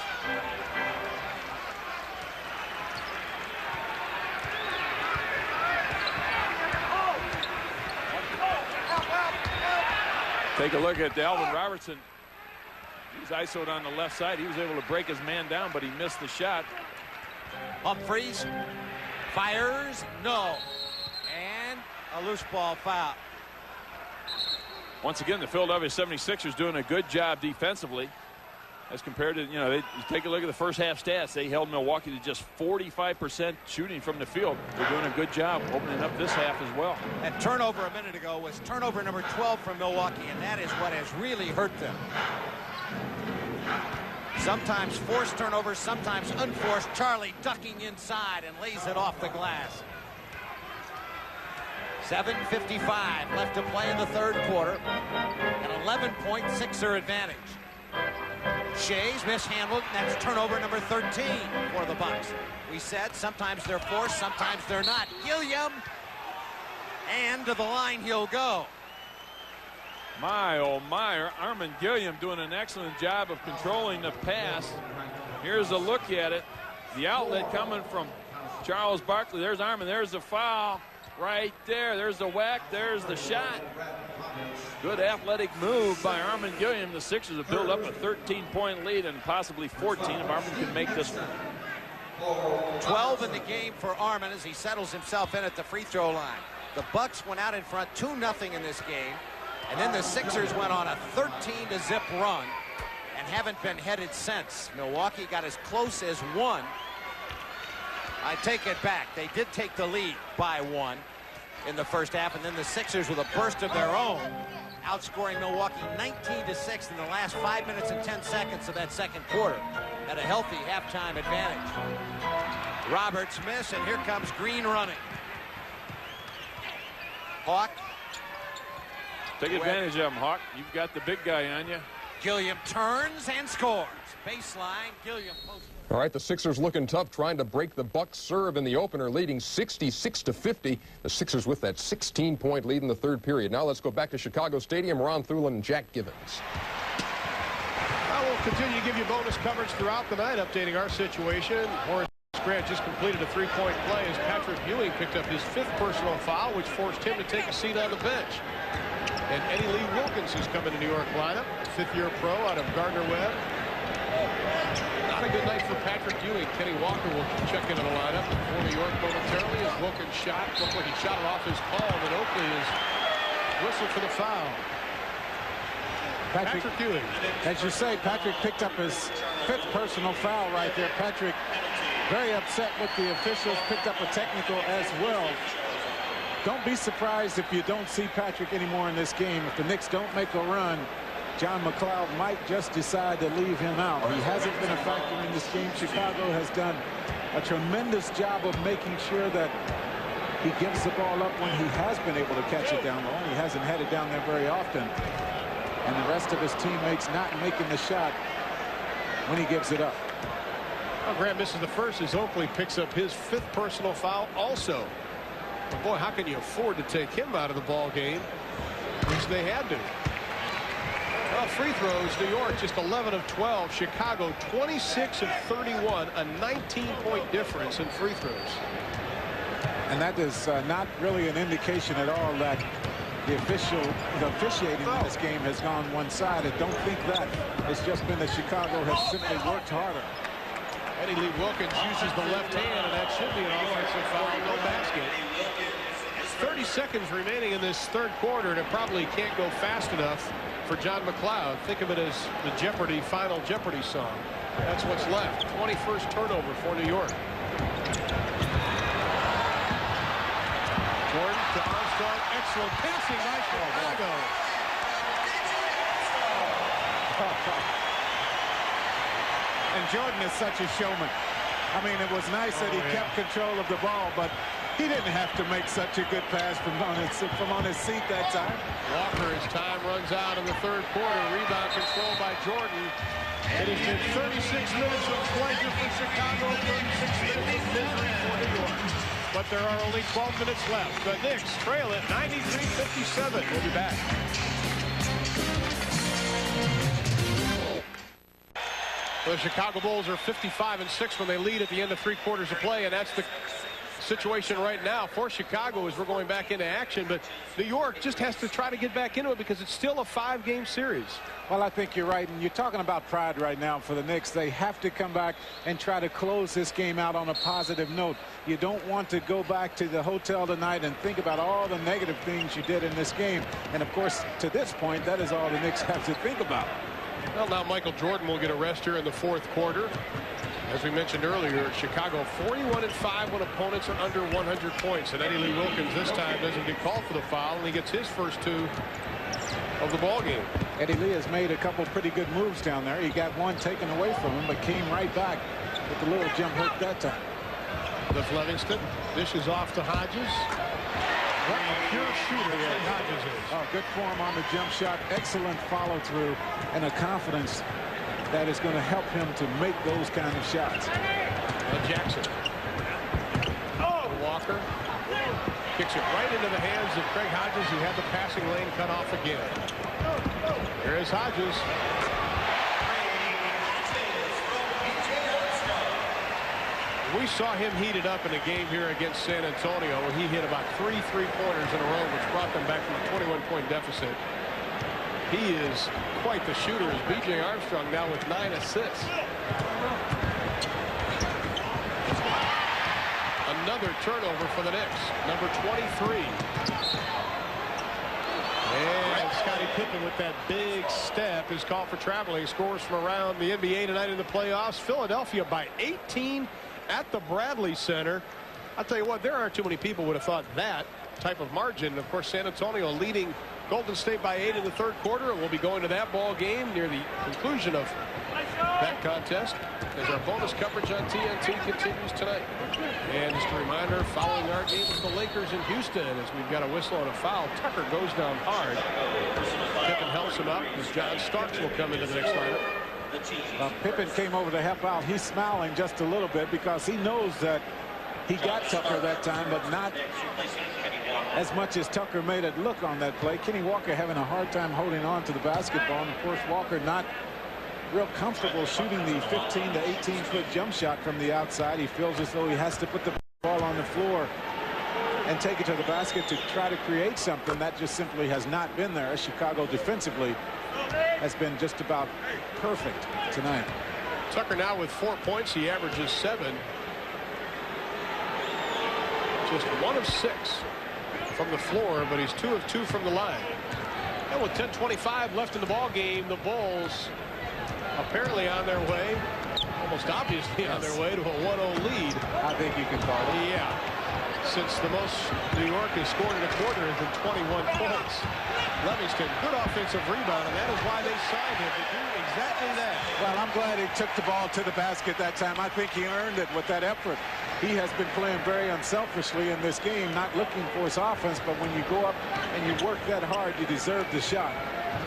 Take a look at Alvin Robertson. He's isoed on the left side. He was able to break his man down, but he missed the shot. Humphries fires, no. And a loose ball foul. Once again, the Philadelphia 76ers doing a good job defensively as compared to, you take a look at the first half stats. They held Milwaukee to just 45% shooting from the field. They're doing a good job opening up this half as well. That turnover a minute ago was turnover number 12 from Milwaukee, and that is what has really hurt them. Sometimes forced turnovers, sometimes unforced. Charlie ducking inside and lays it off the glass. 7:55 left to play in the third quarter. An 11-point Sixer advantage. Shea's mishandled. That's turnover number 13 for the Bucks. We said sometimes they're forced, sometimes they're not. Gilliam, and to the line he'll go. My, oh my, Armin Gilliam doing an excellent job of controlling the pass. Here's a look at it. The outlet coming from Charles Barkley. There's Armin. There's the foul right there. There's the whack. There's the shot. Good athletic move by Armin Gilliam. The Sixers have built up a 13-point lead and possibly 14 if Armin can make this one. 12 in the game for Armin as he settles himself in at the free throw line. The Bucks went out in front 2-0 in this game. And then the Sixers went on a 13-0 run and haven't been headed since. Milwaukee got as close as 1. I take it back. They did take the lead by 1 in the first half, and then the Sixers with a burst of their own, outscoring Milwaukee 19-6 in the last 5 minutes and 10 seconds of that second quarter at a healthy halftime advantage. Roberts miss, and here comes Green running. Hawk. Take advantage of him, Hawk. You've got the big guy on you. Gilliam turns and scores. Baseline, Gilliam post. All right, the Sixers looking tough, trying to break the Bucks' serve in the opener, leading 66-50. The Sixers with that 16-point lead in the third period. Now let's go back to Chicago Stadium. Ron Thulin and Jack Givens. I will continue to give you bonus coverage throughout the night, updating our situation. Horace Grant just completed a three-point play as Patrick Ewing picked up his 5th personal foul, which forced him to take a seat on the bench. And Eddie Lee Wilkins, who's come in the New York lineup, 5th-year pro out of Gardner-Webb. Not a good night for Patrick Ewing. Kenny Walker will check into the lineup for New York momentarily as Wilkins shot. Looked like he shot it off his palm, and Oakley is whistled for the foul. Patrick Ewing. As you say, Patrick picked up his 5th personal foul right there. Patrick very upset with the officials, picked up a technical as well. Don't be surprised if you don't see Patrick anymore in this game. If the Knicks don't make a run, John McLeod might just decide to leave him out. He hasn't been a factor in this game. Chicago has done a tremendous job of making sure that he gives the ball up when he has been able to catch it down low. He hasn't had it down there very often. And the rest of his teammates not making the shot when he gives it up. Well, Grant misses the first as Oakley picks up his 5th personal foul also. But boy, how can you afford to take him out of the ball game? Which they had to. Well, free throws, New York just 11 of 12. Chicago 26 of 31, a 19-point difference in free throws. And that is not really an indication at all that the officiating in this game has gone one-sided. Don't think that. It's just been that Chicago has simply worked harder. Eddie Lee Wilkins uses the left hand, and that should be an offensive foul, no basket. 30 seconds remaining in this third quarter, and it probably can't go fast enough for John McLeod. Think of it as the Jeopardy, final Jeopardy song. That's what's left. 21st turnover for New York. Jordan to Armstrong. Excellent passing by Chicago. And Jordan is such a showman. I mean, it was nice that he kept control of the ball, but he didn't have to make such a good pass from on his seat that time. Walker, as time runs out in the third quarter. Rebound control by Jordan. It has been 36 minutes of pleasure for Chicago, 36 minutes of misery for New York. But there are only 12 minutes left. The Knicks trail it 93-57. We'll be back. The Chicago Bulls are 55-6 when they lead at the end of 3 quarters of play, and that's the situation right now for Chicago as we're going back into action. But New York just has to try to get back into it because it's still a 5-game series. Well, I think you're right, and you're talking about pride right now for the Knicks. They have to come back and try to close this game out on a positive note. You don't want to go back to the hotel tonight and think about all the negative things you did in this game. And, of course, to this point, that is all the Knicks have to think about. Well, now Michael Jordan will get a rest here in the fourth quarter. As we mentioned earlier, Chicago 41-5 when opponents are under 100 points. And Eddie Lee Wilkins this time doesn't get called for the foul, and he gets his first 2 of the ball game. Eddie Lee has made a couple pretty good moves down there. He got one taken away from him, but came right back with the little jump hook that time. Cliff Livingston dishes off to Hodges. What a pure shooter Hodges is. Oh, good form on the jump shot. Excellent follow through and a confidence that is going to help him to make those kind of shots. Jackson. Oh, Walker kicks it right into the hands of Craig Hodges, who had the passing lane cut off again. There is Hodges. We saw him heated up in a game here against San Antonio where he hit about 3 3-pointers in a row, which brought them back from a 21-point deficit. He is quite the shooter, as B.J. Armstrong now with 9 assists. Another turnover for the Knicks, number 23. And Scottie Pippen with that big step is called for traveling. Scores from around the NBA tonight in the playoffs. Philadelphia by 18 at the Bradley Center. I'll tell you what, there aren't too many people would have thought that type of margin. And of course, San Antonio leading Golden State by 8 in the third quarter, and we'll be going to that ball game near the conclusion of that contest as our bonus coverage on TNT continues tonight. And just a reminder, following our game with the Lakers in Houston, as we've got a whistle and a foul, Tucker goes down hard. Pippen helps him up as John Starks will come into the next lineup. Pippen came over to help out. He's smiling just a little bit because he knows that he got Tucker that time, but not as much as Tucker made it look on that play. Kenny Walker having a hard time holding on to the basketball, and of course Walker not real comfortable shooting the 15 to 18-foot jump shot from the outside. He feels as though he has to put the ball on the floor and take it to the basket to try to create something. That just simply has not been there. Chicago defensively has been just about perfect tonight. Tucker now with 4 points. He averages 7. Just 1 of 6 from the floor, but he's 2 of 2 from the line. And with 10:25 left in the ball game, the Bulls apparently on their way, almost obviously on their way to a 1-0 lead. I think you can call it. Yeah, since the most New York has scored in a quarter has been 21 points. Livingston, good offensive rebound, and that is why they signed him to do exactly that. Well, I'm glad he took the ball to the basket that time. I think he earned it with that effort. He has been playing very unselfishly in this game, not looking for his offense, but when you go up and you work that hard, you deserve the shot.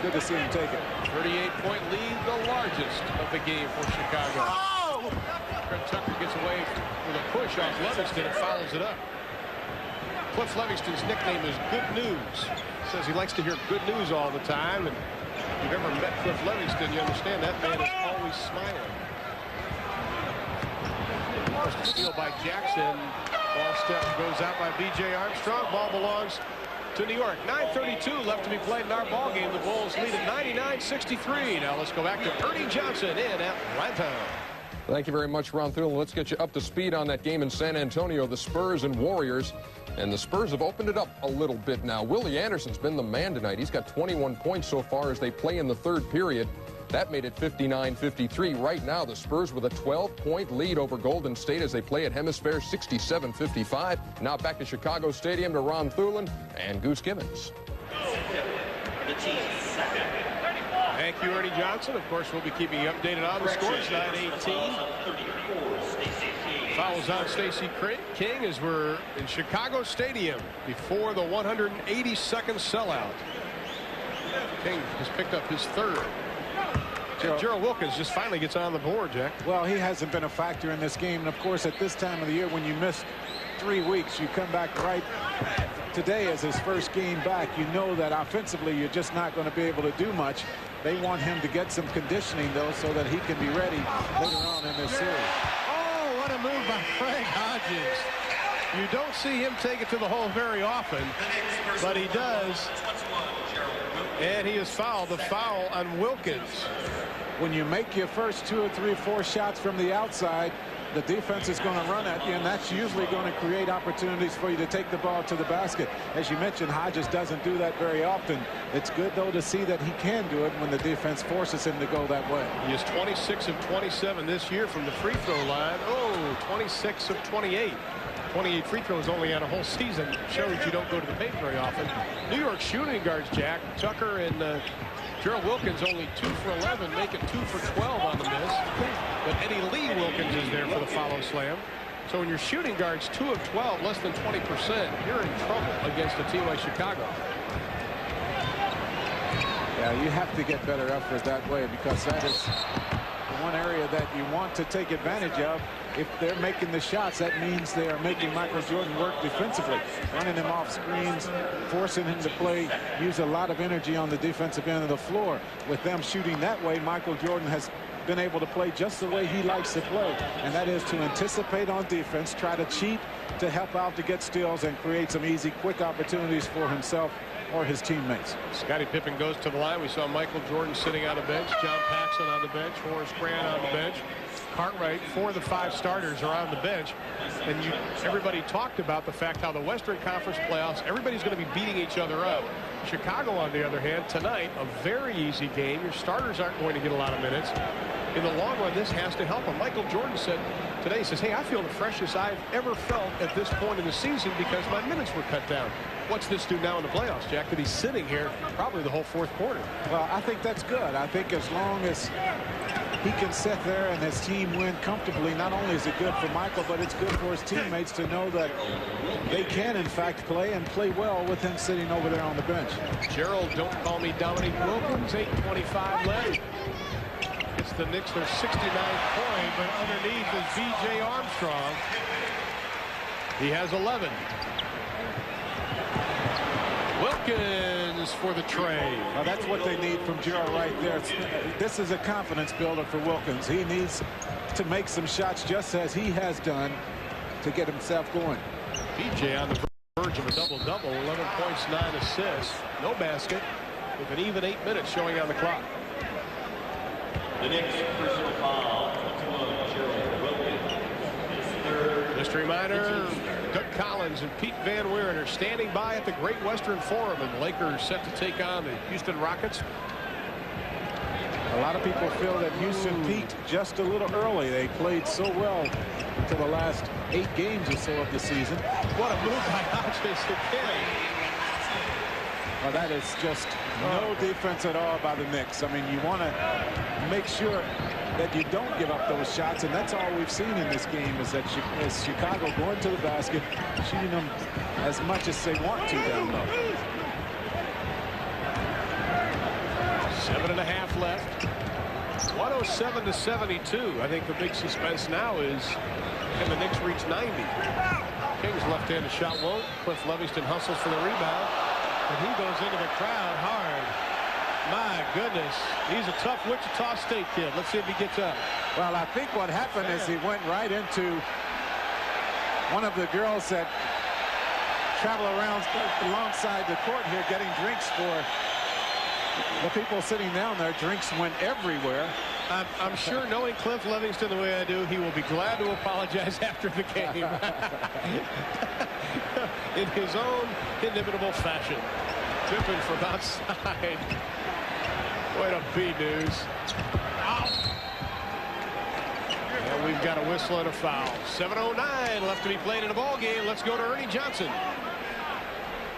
Good to see him take it. 38-point lead, the largest of the game for Chicago. Oh! Fred Tucker gets away with a push off Livingston and fouls it up. Cliff Livingston's nickname is Good News. Says he likes to hear good news all the time, and if you've ever met Cliff Livingston, you understand that man is always smiling. Steal by Jackson. Ball step goes out by B.J. Armstrong. Ball belongs to New York. 9:32 left to be played in our ball game. The Bulls lead at 99-63. Now let's go back to Ernie Johnson in Atlanta. Thank you very much, Ron Thulin. Let's get you up to speed on that game in San Antonio, the Spurs and Warriors. And the Spurs have opened it up a little bit now. Willie Anderson's been the man tonight. He's got 21 points so far as they play in the third period. That made it 59-53. Right now, the Spurs with a 12-point lead over Golden State as they play at Hemisphere 67-55. Now back to Chicago Stadium to Ron Thulin and Goose Gibbons. The team's second. Thank you, Ernie Johnson. Of course, we'll be keeping you updated on the scores. 9-18. Fouls on Stacey King as we're in Chicago Stadium before the 182nd sellout. King has picked up his third. Gerald Wilkins just finally gets on the board, Jack. Well, he hasn't been a factor in this game. And, of course, at this time of the year when you miss 3 weeks, you come back right today as his first game back. You know that offensively you're just not going to be able to do much. They want him to get some conditioning, though, so that he can be ready later on in this series. Oh, what a move by Craig Hodges. You don't see him take it to the hole very often, but he does. And he has fouled. The foul on Wilkins. When you make your first 2 or 3 or 4 shots from the outside, the defense is going to run at you, and that's usually going to create opportunities for you to take the ball to the basket. As you mentioned, Hodges doesn't do that very often. It's good, though, to see that he can do it when the defense forces him to go that way. He is 26 of 27 this year from the free throw line. Oh, 26 of 28. 28 free throws only on a whole season. Shows you don't go to the paint very often. New York shooting guards, Jack. Tucker and Gerald Wilkins only 2 for 11, make it 2 for 12 on the miss. But Eddie Lee Wilkins is there for the follow slam. So when your shooting guards 2 of 12, less than 20%, you're in trouble against a team like Chicago. Yeah, you have to get better effort that way because that is one area that you want to take advantage of. If they're making the shots, that means they are making Michael Jordan work defensively, running him off screens, forcing him to play, use a lot of energy on the defensive end of the floor. With them shooting that way, Michael Jordan has been able to play just the way he likes to play, and that is to anticipate on defense, try to cheat to help out to get steals and create some easy, quick opportunities for himself or his teammates. Scottie Pippen goes to the line. We saw Michael Jordan sitting on the bench, John Paxson on the bench, Horace Grant on the bench. Cartwright, 4 of the 5 starters are on the bench. And everybody talked about the fact how the Western Conference playoffs, everybody's going to be beating each other up. Chicago, on the other hand, tonight, a very easy game. Your starters aren't going to get a lot of minutes. In the long run, this has to help him. Michael Jordan said today, he says, hey, I feel the freshest I've ever felt at this point in the season because my minutes were cut down. What's this do now in the playoffs, Jack? That he's sitting here probably the whole 4th quarter. Well, I think that's good. I think as long as he can sit there and his team win comfortably, not only is it good for Michael, but it's good for his teammates to know that they can, in fact, play and play well with him sitting over there on the bench. Gerald, don't call me Dominique Wilkins, 8:25 left. It's the Knicks, their 69th point, but underneath is B.J. Armstrong. He has 11. Wilkins for the trade. Well, that's what they need from Gerald right there. This is a confidence builder for Wilkins. He needs to make some shots just as he has done to get himself going. B.J. on the verge of a double-double, 11 points, 9 assists, no basket, with an even 8 minutes showing on the clock. The Knicks personal foul, 21, Gerald Wilkins. Just a reminder, Doug Collins and Pete Van Wieren are standing by at the Great Western Forum, and the Lakers set to take on the Houston Rockets. A lot of people feel that Houston peaked just a little early. They played so well to the last 8 games or so of the season. What a move by Hodges again. Well, that is just no defense at all by the Knicks. I mean, you want to make sure that you don't give up those shots, and that's all we've seen in this game is that Chicago going to the basket, shooting them as much as they want to down low. 7.5 left. 107-72. I think the big suspense now is, can the Knicks reach 90? King's left-handed shot won't. Cliff Livingston hustles for the rebound, and he goes into the crowd hard. My goodness, he's a tough Wichita State kid. Let's see if he gets up. Well, I think what happened is he went right into one of the girls that travel around alongside the court here getting drinks for the people sitting down there. Drinks went everywhere. I'm sure, knowing Cliff Livingston the way I do, he will be glad to apologize after the game. In his own inimitable fashion. Pippen from outside. Way to be, News. And we've got a whistle and a foul. 7:09 left to be played in the ball game. Let's go to Ernie Johnson.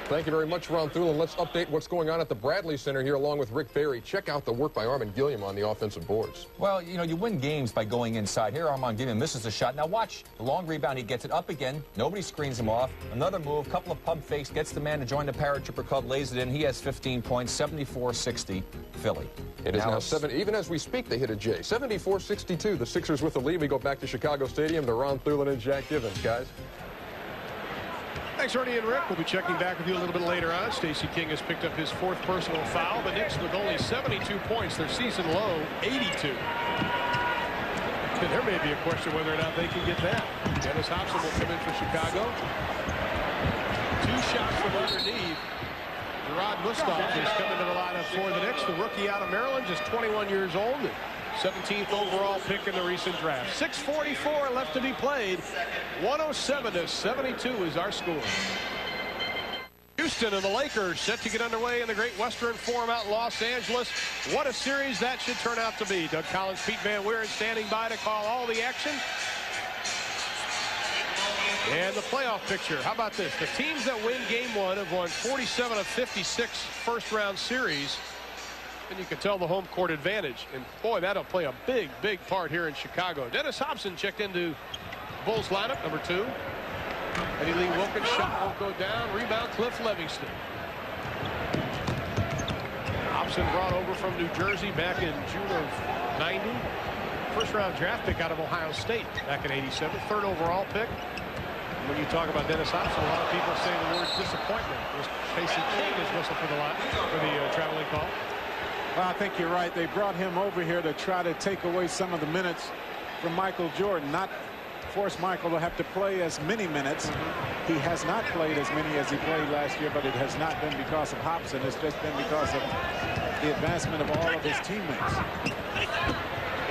Thank you very much, Ron Thulin. Let's update what's going on at the Bradley Center here along with Rick Barry. Check out the work by Armand Gilliam on the offensive boards. Well, you know, you win games by going inside. Here, Armand Gilliam misses a shot. Now watch. The long rebound, he gets it up again. Nobody screens him off. Another move, couple of pump fakes, gets the man to join the paratrooper club, lays it in. He has 15 points, 74-60, Philly. It is now 7. Even as we speak, they hit a J. 74-62. The Sixers with the lead. We go back to Chicago Stadium to Ron Thulin and Jack Givens, guys. Thanks, Ernie and Rick. We'll be checking back with you a little bit later on. Stacey King has picked up his 4th personal foul. The Knicks with only 72 points. Their season low, 82. And there may be a question whether or not they can get that. Dennis Hobson will come in for Chicago. 2 shots from underneath. Gerard Mustaf is coming to the lineup for the Knicks. The rookie out of Maryland, just 21 years old. 17th overall pick in the recent draft. 6:44 left to be played. 107-72 is our score. Houston and the Lakers set to get underway in the Great Western Forum out in Los Angeles. What a series that should turn out to be. Doug Collins, Pete Van Weeren standing by to call all the action. And the playoff picture. How about this? The teams that win Game 1 have won 47 of 56 first-round series. And you can tell the home court advantage. And, boy, that'll play a big, big part here in Chicago. Dennis Hobson checked into Bulls lineup, number 2. Eddie Lee Wilkins shot won't go down. Rebound, Cliff Livingston. Hobson brought over from New Jersey back in June of 90. First-round draft pick out of Ohio State back in 87. 3rd overall pick. When you talk about Dennis Hobson, a lot of people say the word disappointment. Stacey King is whistled for the traveling call. Well, I think you're right. They brought him over here to try to take away some of the minutes from Michael Jordan, not force Michael to have to play as many minutes. He has not played as many as he played last year, but it has not been because of Hobson. It's just been because of the advancement of all of his teammates.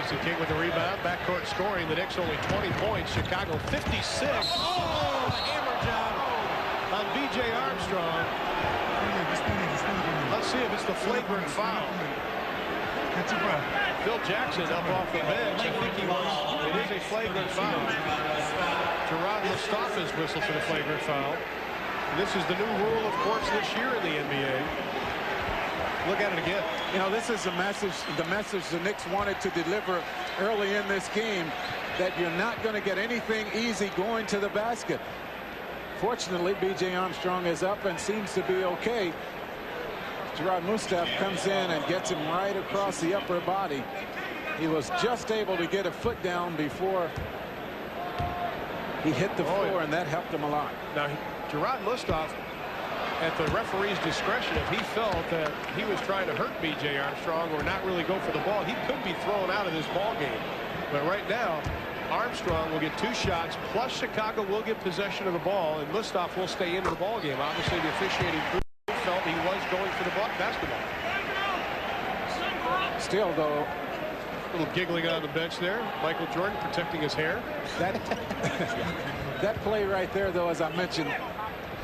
Stacey King with the rebound. Backcourt scoring. The Knicks only 20 points. Chicago 56. Oh, the hammer job on B.J. Armstrong. Let's see if it's the flagrant foul. Phil Jackson up off the bench. I think he was. It is a flagrant foul. Gerard Mustafa's whistle for the flagrant foul. And this is the new rule, of course, this year in the NBA. Look at it again. You know, this is the message the Knicks wanted to deliver early in this game, that you're not going to get anything easy going to the basket. Fortunately, B.J. Armstrong is up and seems to be okay. Gerard Mustaf comes in and gets him right across the upper body. He was just able to get a foot down before he hit the floor, and that helped him a lot. Now, Gerard Mustaf, at the referee's discretion, if he felt that he was trying to hurt B.J. Armstrong or not really go for the ball, he could be thrown out of this ball game. But right now, Armstrong will get 2 shots, plus Chicago will get possession of the ball, and Mustaf will stay into the ball game. Obviously, the officiating crew felt he was going for the basketball. Still, though, a little giggling on the bench there. Michael Jordan protecting his hair. That play right there, though, as I mentioned,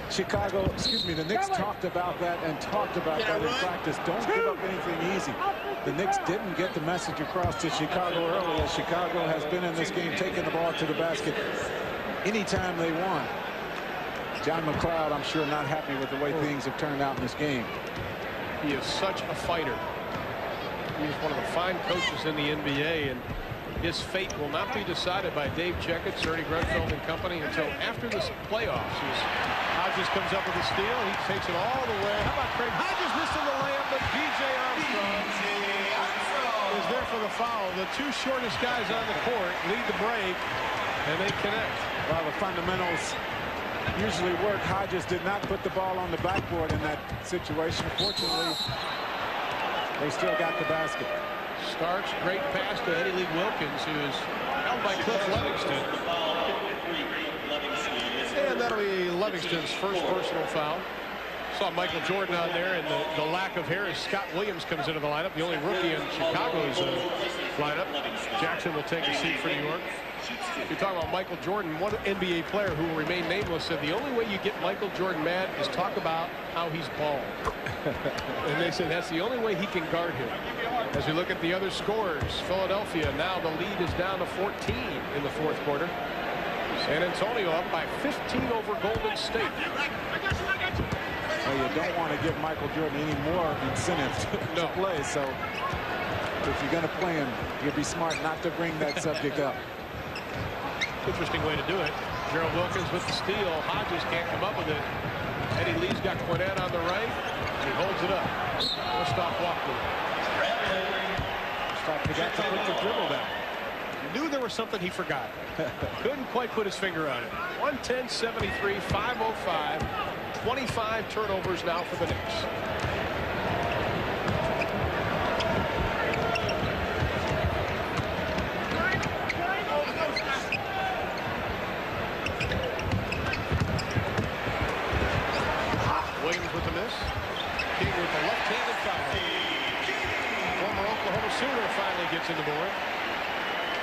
the Knicks talked about that in practice. Don't give up anything easy. The Knicks didn't get the message across to Chicago early, as Chicago has been in this game taking the ball to the basket anytime they want. John McLeod, I'm sure, not happy with the way things have turned out in this game. He is such a fighter. He is one of the fine coaches in the NBA, and his fate will not be decided by Dave Checketts, Ernie Grunfeld and company until after the playoffs. Hodges comes up with a steal. He takes it all the way. How about Craig Hodges missing the layup, but B.J. Armstrong is there for the foul. The 2 shortest guys on the court lead the break, and they connect. Well, the fundamentals usually work. Hodges did not put the ball on the backboard in that situation. Fortunately, they still got the basket. Starks, great pass to Eddie Lee Wilkins, who is held by Cliff Livingston. And that'll be Livingston's first personal foul. Saw Michael Jordan on there, and the lack of hair as Scott Williams comes into the lineup, the only rookie in Chicago's lineup. Jackson will take a seat for New York. You're talking about Michael Jordan, one NBA player who will remain nameless, said the only way you get Michael Jordan mad is talk about how he's bald. And they said that's the only way he can guard him. As we look at the other scores, Philadelphia, now the lead is down to 14 in the fourth quarter. San Antonio up by 15 over Golden State. Well, you don't want to give Michael Jordan any more incentive to play, so if you're going to play him, you'll be smart not to bring that subject up. Interesting way to do it. Gerald Wilkins with the steal. Hodges can't come up with it. Eddie Lee's got Quinette on the right. He holds it up. Christoph Walker. Christoph forgot to put the dribble down. Knew there was something he forgot. Couldn't quite put his finger on it. 110-73, 5:05. 25 turnovers now for the Knicks. Williams with the miss. King with the left-handed foul. Former Oklahoma Sooner finally gets in the board.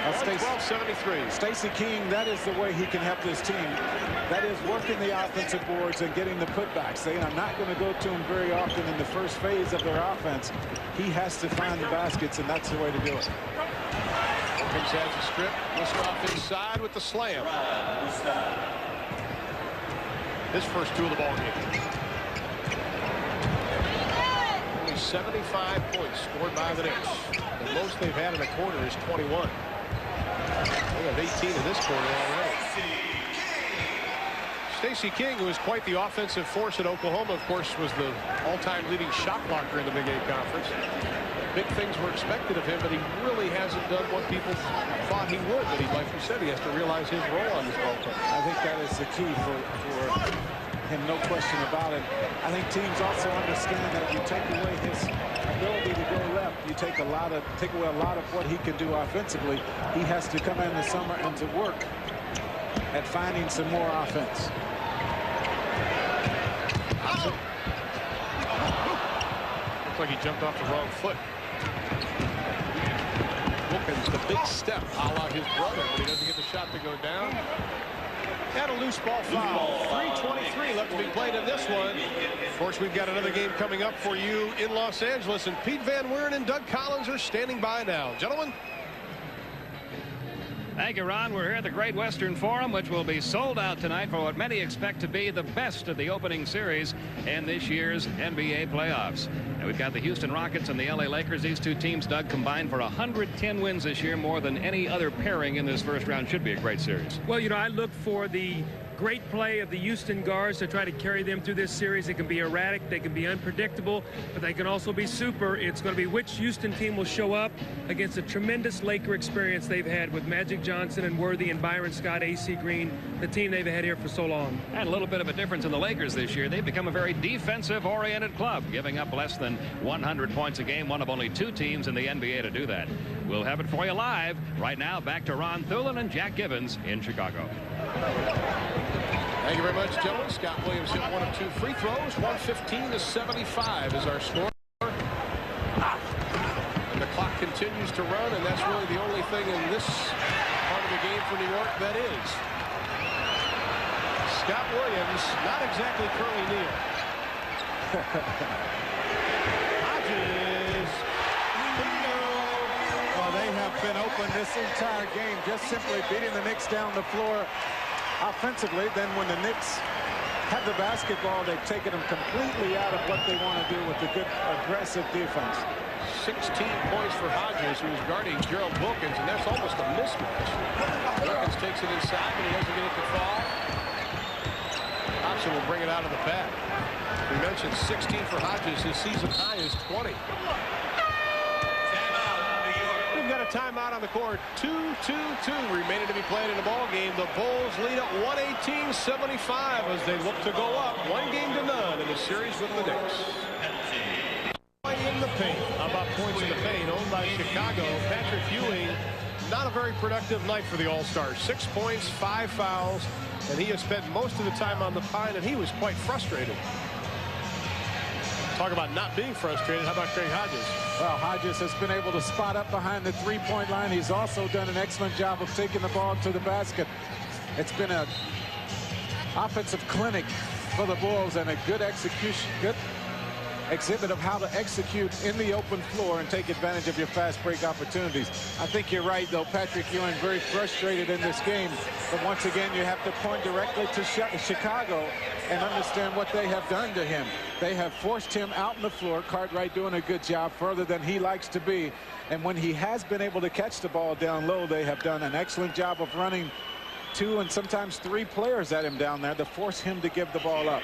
12-73. Stacey King, that is the way he can help this team. That is working the offensive boards and getting the putbacks. They are not going to go to him very often in the first phase of their offense. He has to find the baskets, and that's the way to do it. Wilkins has a strip. Listoff inside with the slam. His first two of the ball game. Only 75 points scored by the Knicks. The most they've had in a quarter is 21. They have 18 in this quarter already. Stacey King, who is quite the offensive force at Oklahoma, of course, was the all-time leading shot blocker in the Big 8 Conference. Big things were expected of him, but he really hasn't done what people thought he would. But he, like you said, he has to realize his role on this ball club. I think that is the key for him, no question about it. I think teams also understand that if you take away his ability to go left, you take away a lot of what he can do offensively. He has to come in the summer and to work at finding some more offense. Looks like he jumped off the wrong foot. Wilkins, the big step, a la his brother, but he doesn't get the shot to go down. And a loose ball foul. 3:23 left to be played in this one. Of course, we've got another game coming up for you in Los Angeles, and Pete Van Weeren and Doug Collins are standing by now. Gentlemen. Thank you, Ron. We're here at the Great Western Forum, which will be sold out tonight for what many expect to be the best of the opening series in this year's NBA playoffs. And we've got the Houston Rockets and the LA Lakers. These two teams, Doug, combined for 110 wins this year, more than any other pairing in this first round. Should be a great series. Well, you know, I look for the great play of the Houston guards to try to carry them through this series. It can be erratic, they can be unpredictable, but they can also be super. It's going to be which Houston team will show up against a tremendous Laker experience they've had with Magic Johnson and Worthy and Byron Scott, AC Green, the team they've had here for so long. And a little bit of a difference in the Lakers this year. They've become a very defensive-oriented club, giving up less than 100 points a game, one of only two teams in the NBA to do that. We'll have it for you live. Right now, back to Ron Thulin and Jack Gibbons in Chicago. Thank you very much, gentlemen. Scott Williams hit one of two free throws. 115-75 is our score. And the clock continues to run, and that's really the only thing in this part of the game for New York that is. Scott Williams, not exactly Curly Neal. Hodges. Well, they have been open this entire game, just simply beating the Knicks down the floor offensively. Then when the Knicks have the basketball, they've taken them completely out of what they want to do with the good aggressive defense. 16 points for Hodges, who's guarding Gerald Wilkins, and that's almost a mismatch. Wilkins takes it inside, but he doesn't get it to fall. Thompson will bring it out of the back. We mentioned 16 for Hodges. His season high is 20. We've got a timeout on the court. 2-2-2 remaining to be played in the ball game. The Bulls lead at 118-75 as they look to go up 1-0 in the series with the Knicks. In the paint. How about points in the paint owned by Chicago? Patrick Ewing, not a very productive night for the All-Stars. 6 points, 5 fouls, and he has spent most of the time on the pine, and he was quite frustrated. Talk about not being frustrated. How about Craig Hodges? Well, Hodges has been able to spot up behind the three-point line. He's also done an excellent job of taking the ball to the basket. It's been an offensive clinic for the Bulls and a good execution, good exhibit of how to execute in the open floor and take advantage of your fast break opportunities. I think you're right, though. Patrick Ewing very frustrated in this game. But once again, you have to point directly to Chicago and understand what they have done to him. They have forced him out on the floor. Cartwright doing a good job, further than he likes to be. And when he has been able to catch the ball down low, they have done an excellent job of running 2 and sometimes 3 players at him down there to force him to give the ball up.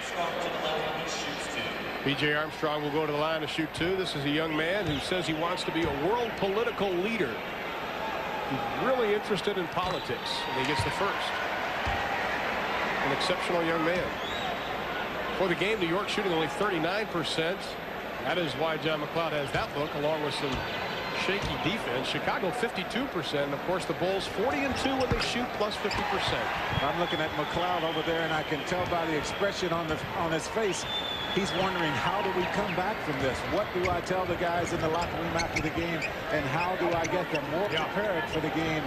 B.J. Armstrong will go to the line to shoot 2. This is a young man who says he wants to be a world political leader. He's really interested in politics, and he gets the first. An exceptional young man. For the game, New York shooting only 39%. That is why John McLeod has that look, along with some shaky defense. Chicago 52%. And of course, the Bulls 40-2 when they shoot, plus 50%. I'm looking at McLeod over there, and I can tell by the expression on his face, he's wondering, how do we come back from this? What do I tell the guys in the locker room after the game, and how do I get them more prepared for the game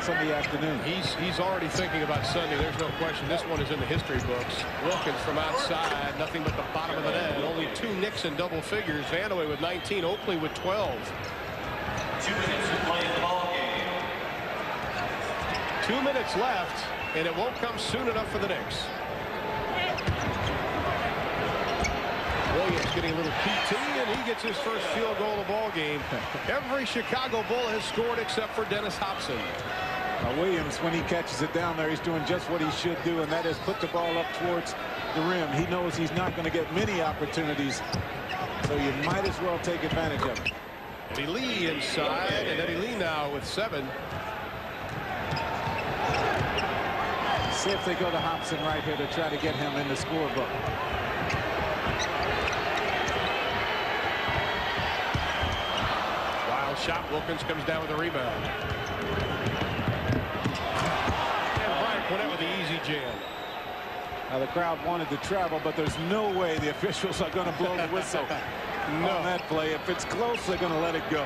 Sunday afternoon? He's already thinking about Sunday. There's no question. This one is in the history books. Wilkins from outside, nothing but the bottom of the net. Only 2 Knicks in double figures. Vandeweghe with 19, Oakley with 12. 2 minutes to play the ball game. 2 minutes left, and it won't come soon enough for the Knicks. Williams getting a little PT, and he gets his first field goal of the ball game. Every Chicago Bull has scored except for Dennis Hobson. Williams, when he catches it down there, he's doing just what he should do, and that is put the ball up towards the rim. He knows he's not going to get many opportunities, so you might as well take advantage of it. Eddie Lee inside, and Eddie Lee now with 7. See if they go to Hobson right here to try to get him in the scorebook. Wild shot. Wilkins comes down with a rebound. And Brian Quinnett with the easy jam. Now the crowd wanted to travel, but there's no way the officials are going to blow the whistle on that play. If it's close, they're going to let it go.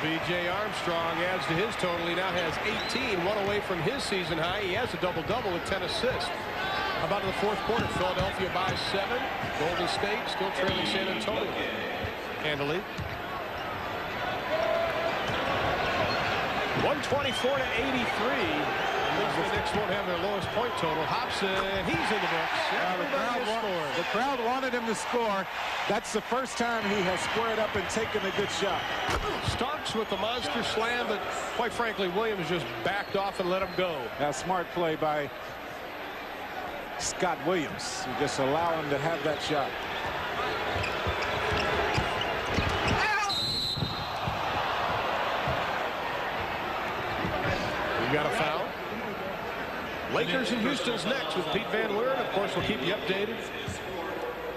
B.J. Armstrong adds to his total. He now has 18, 1 away from his season high. He has a double-double with 10 assists. How about in the fourth quarter? Philadelphia by 7. Golden State still trailing San Antonio. Handily. 124-83. At least the Knicks won't have their lowest point total. Hobson, he's in the books. The crowd wanted him to score. That's the first time he has squared up and taken a good shot. Starks with the monster slam, but quite frankly, Williams just backed off and let him go. Now, smart play by Scott Williams. You just allow him to have that shot. You got a foul. Lakers and Houston's next with Pete Van Leeuwen. Of course, we'll keep you updated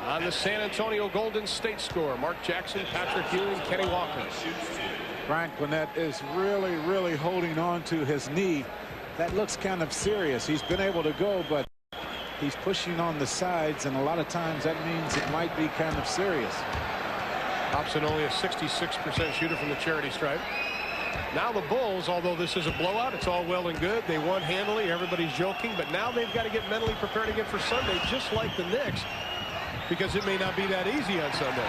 on the San Antonio Golden State score. Mark Jackson, Patrick Ewing, Kenny Walker. Brian Quinnett is really holding on to his knee. That looks kind of serious. He's been able to go, but he's pushing on the sides, and a lot of times that means it might be kind of serious. Hobson only a 66% shooter from the charity stripe. Now the Bulls, although this is a blowout, it's all well and good. They won handily. Everybody's joking. But now they've got to get mentally prepared again for Sunday, just like the Knicks, because it may not be that easy on Sunday.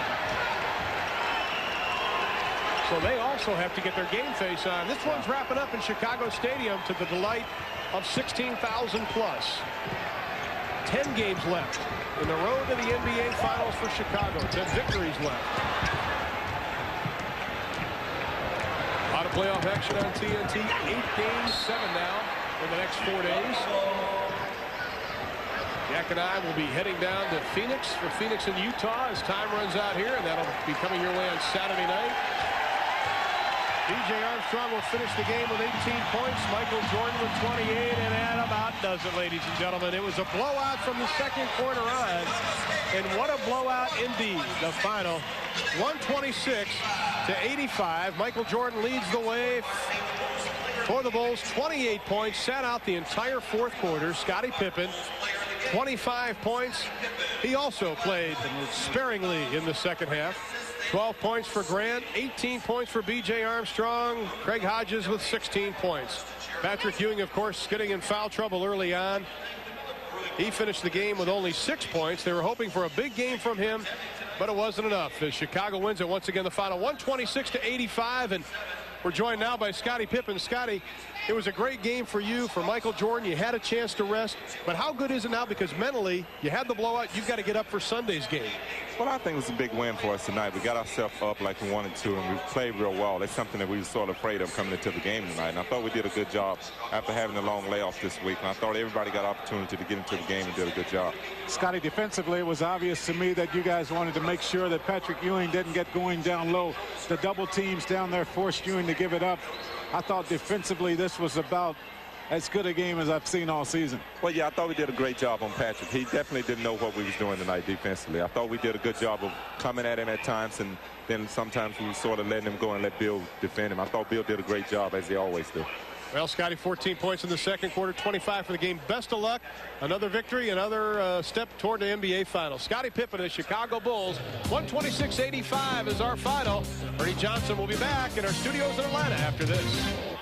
So they also have to get their game face on. This one's wrapping up in Chicago Stadium to the delight of 16,000 plus. 10 games left in the road to the NBA Finals for Chicago. 10 victories left. A lot of playoff action on TNT. 8 games, 7 now in the next 4 days. Jack and I will be heading down to Phoenix for Phoenix and Utah as time runs out here, and that'll be coming your way on Saturday night. B.J. Armstrong will finish the game with 18 points. Michael Jordan with 28, and that about does it, ladies and gentlemen. It was a blowout from the second quarter on, and what a blowout indeed. The final, 126-85. Michael Jordan leads the way. for the Bulls. 28 points, sat out the entire fourth quarter. Scottie Pippen, 25 points. He also played sparingly in the second half. 12 points for Grant, 18 points for B.J. Armstrong. Craig Hodges with 16 points. Patrick Ewing, of course, getting in foul trouble early on. He finished the game with only 6 points. They were hoping for a big game from him, but it wasn't enough as Chicago wins it once again, the final 126-85. And we're joined now by Scottie Pippen. Scottie, it was a great game for you, for Michael Jordan. You had a chance to rest, but how good is it now? Because mentally, you had the blowout. You've got to get up for Sunday's game. Well, I think it was a big win for us tonight. We got ourselves up like we wanted to, and we played real well. That's something that we were sort of afraid of coming into the game tonight. And I thought we did a good job after having a long layoff this week. And I thought everybody got opportunity to get into the game and did a good job. Scottie, defensively, it was obvious to me that you guys wanted to make sure that Patrick Ewing didn't get going down low. The double teams down there forced Ewing to give it up. I thought defensively this was about as good a game as I've seen all season. Well, yeah, I thought we did a great job on Patrick. He definitely didn't know what we was doing tonight defensively. I thought we did a good job of coming at him at times, and then sometimes we were sort of letting him go and let Bill defend him. I thought Bill did a great job, as he always do. Well, Scottie, 14 points in the second quarter, 25 for the game. Best of luck. Another victory, another step toward the NBA Finals. Scottie Pippen and the Chicago Bulls. 126-85 is our final. Ernie Johnson will be back in our studios in Atlanta after this.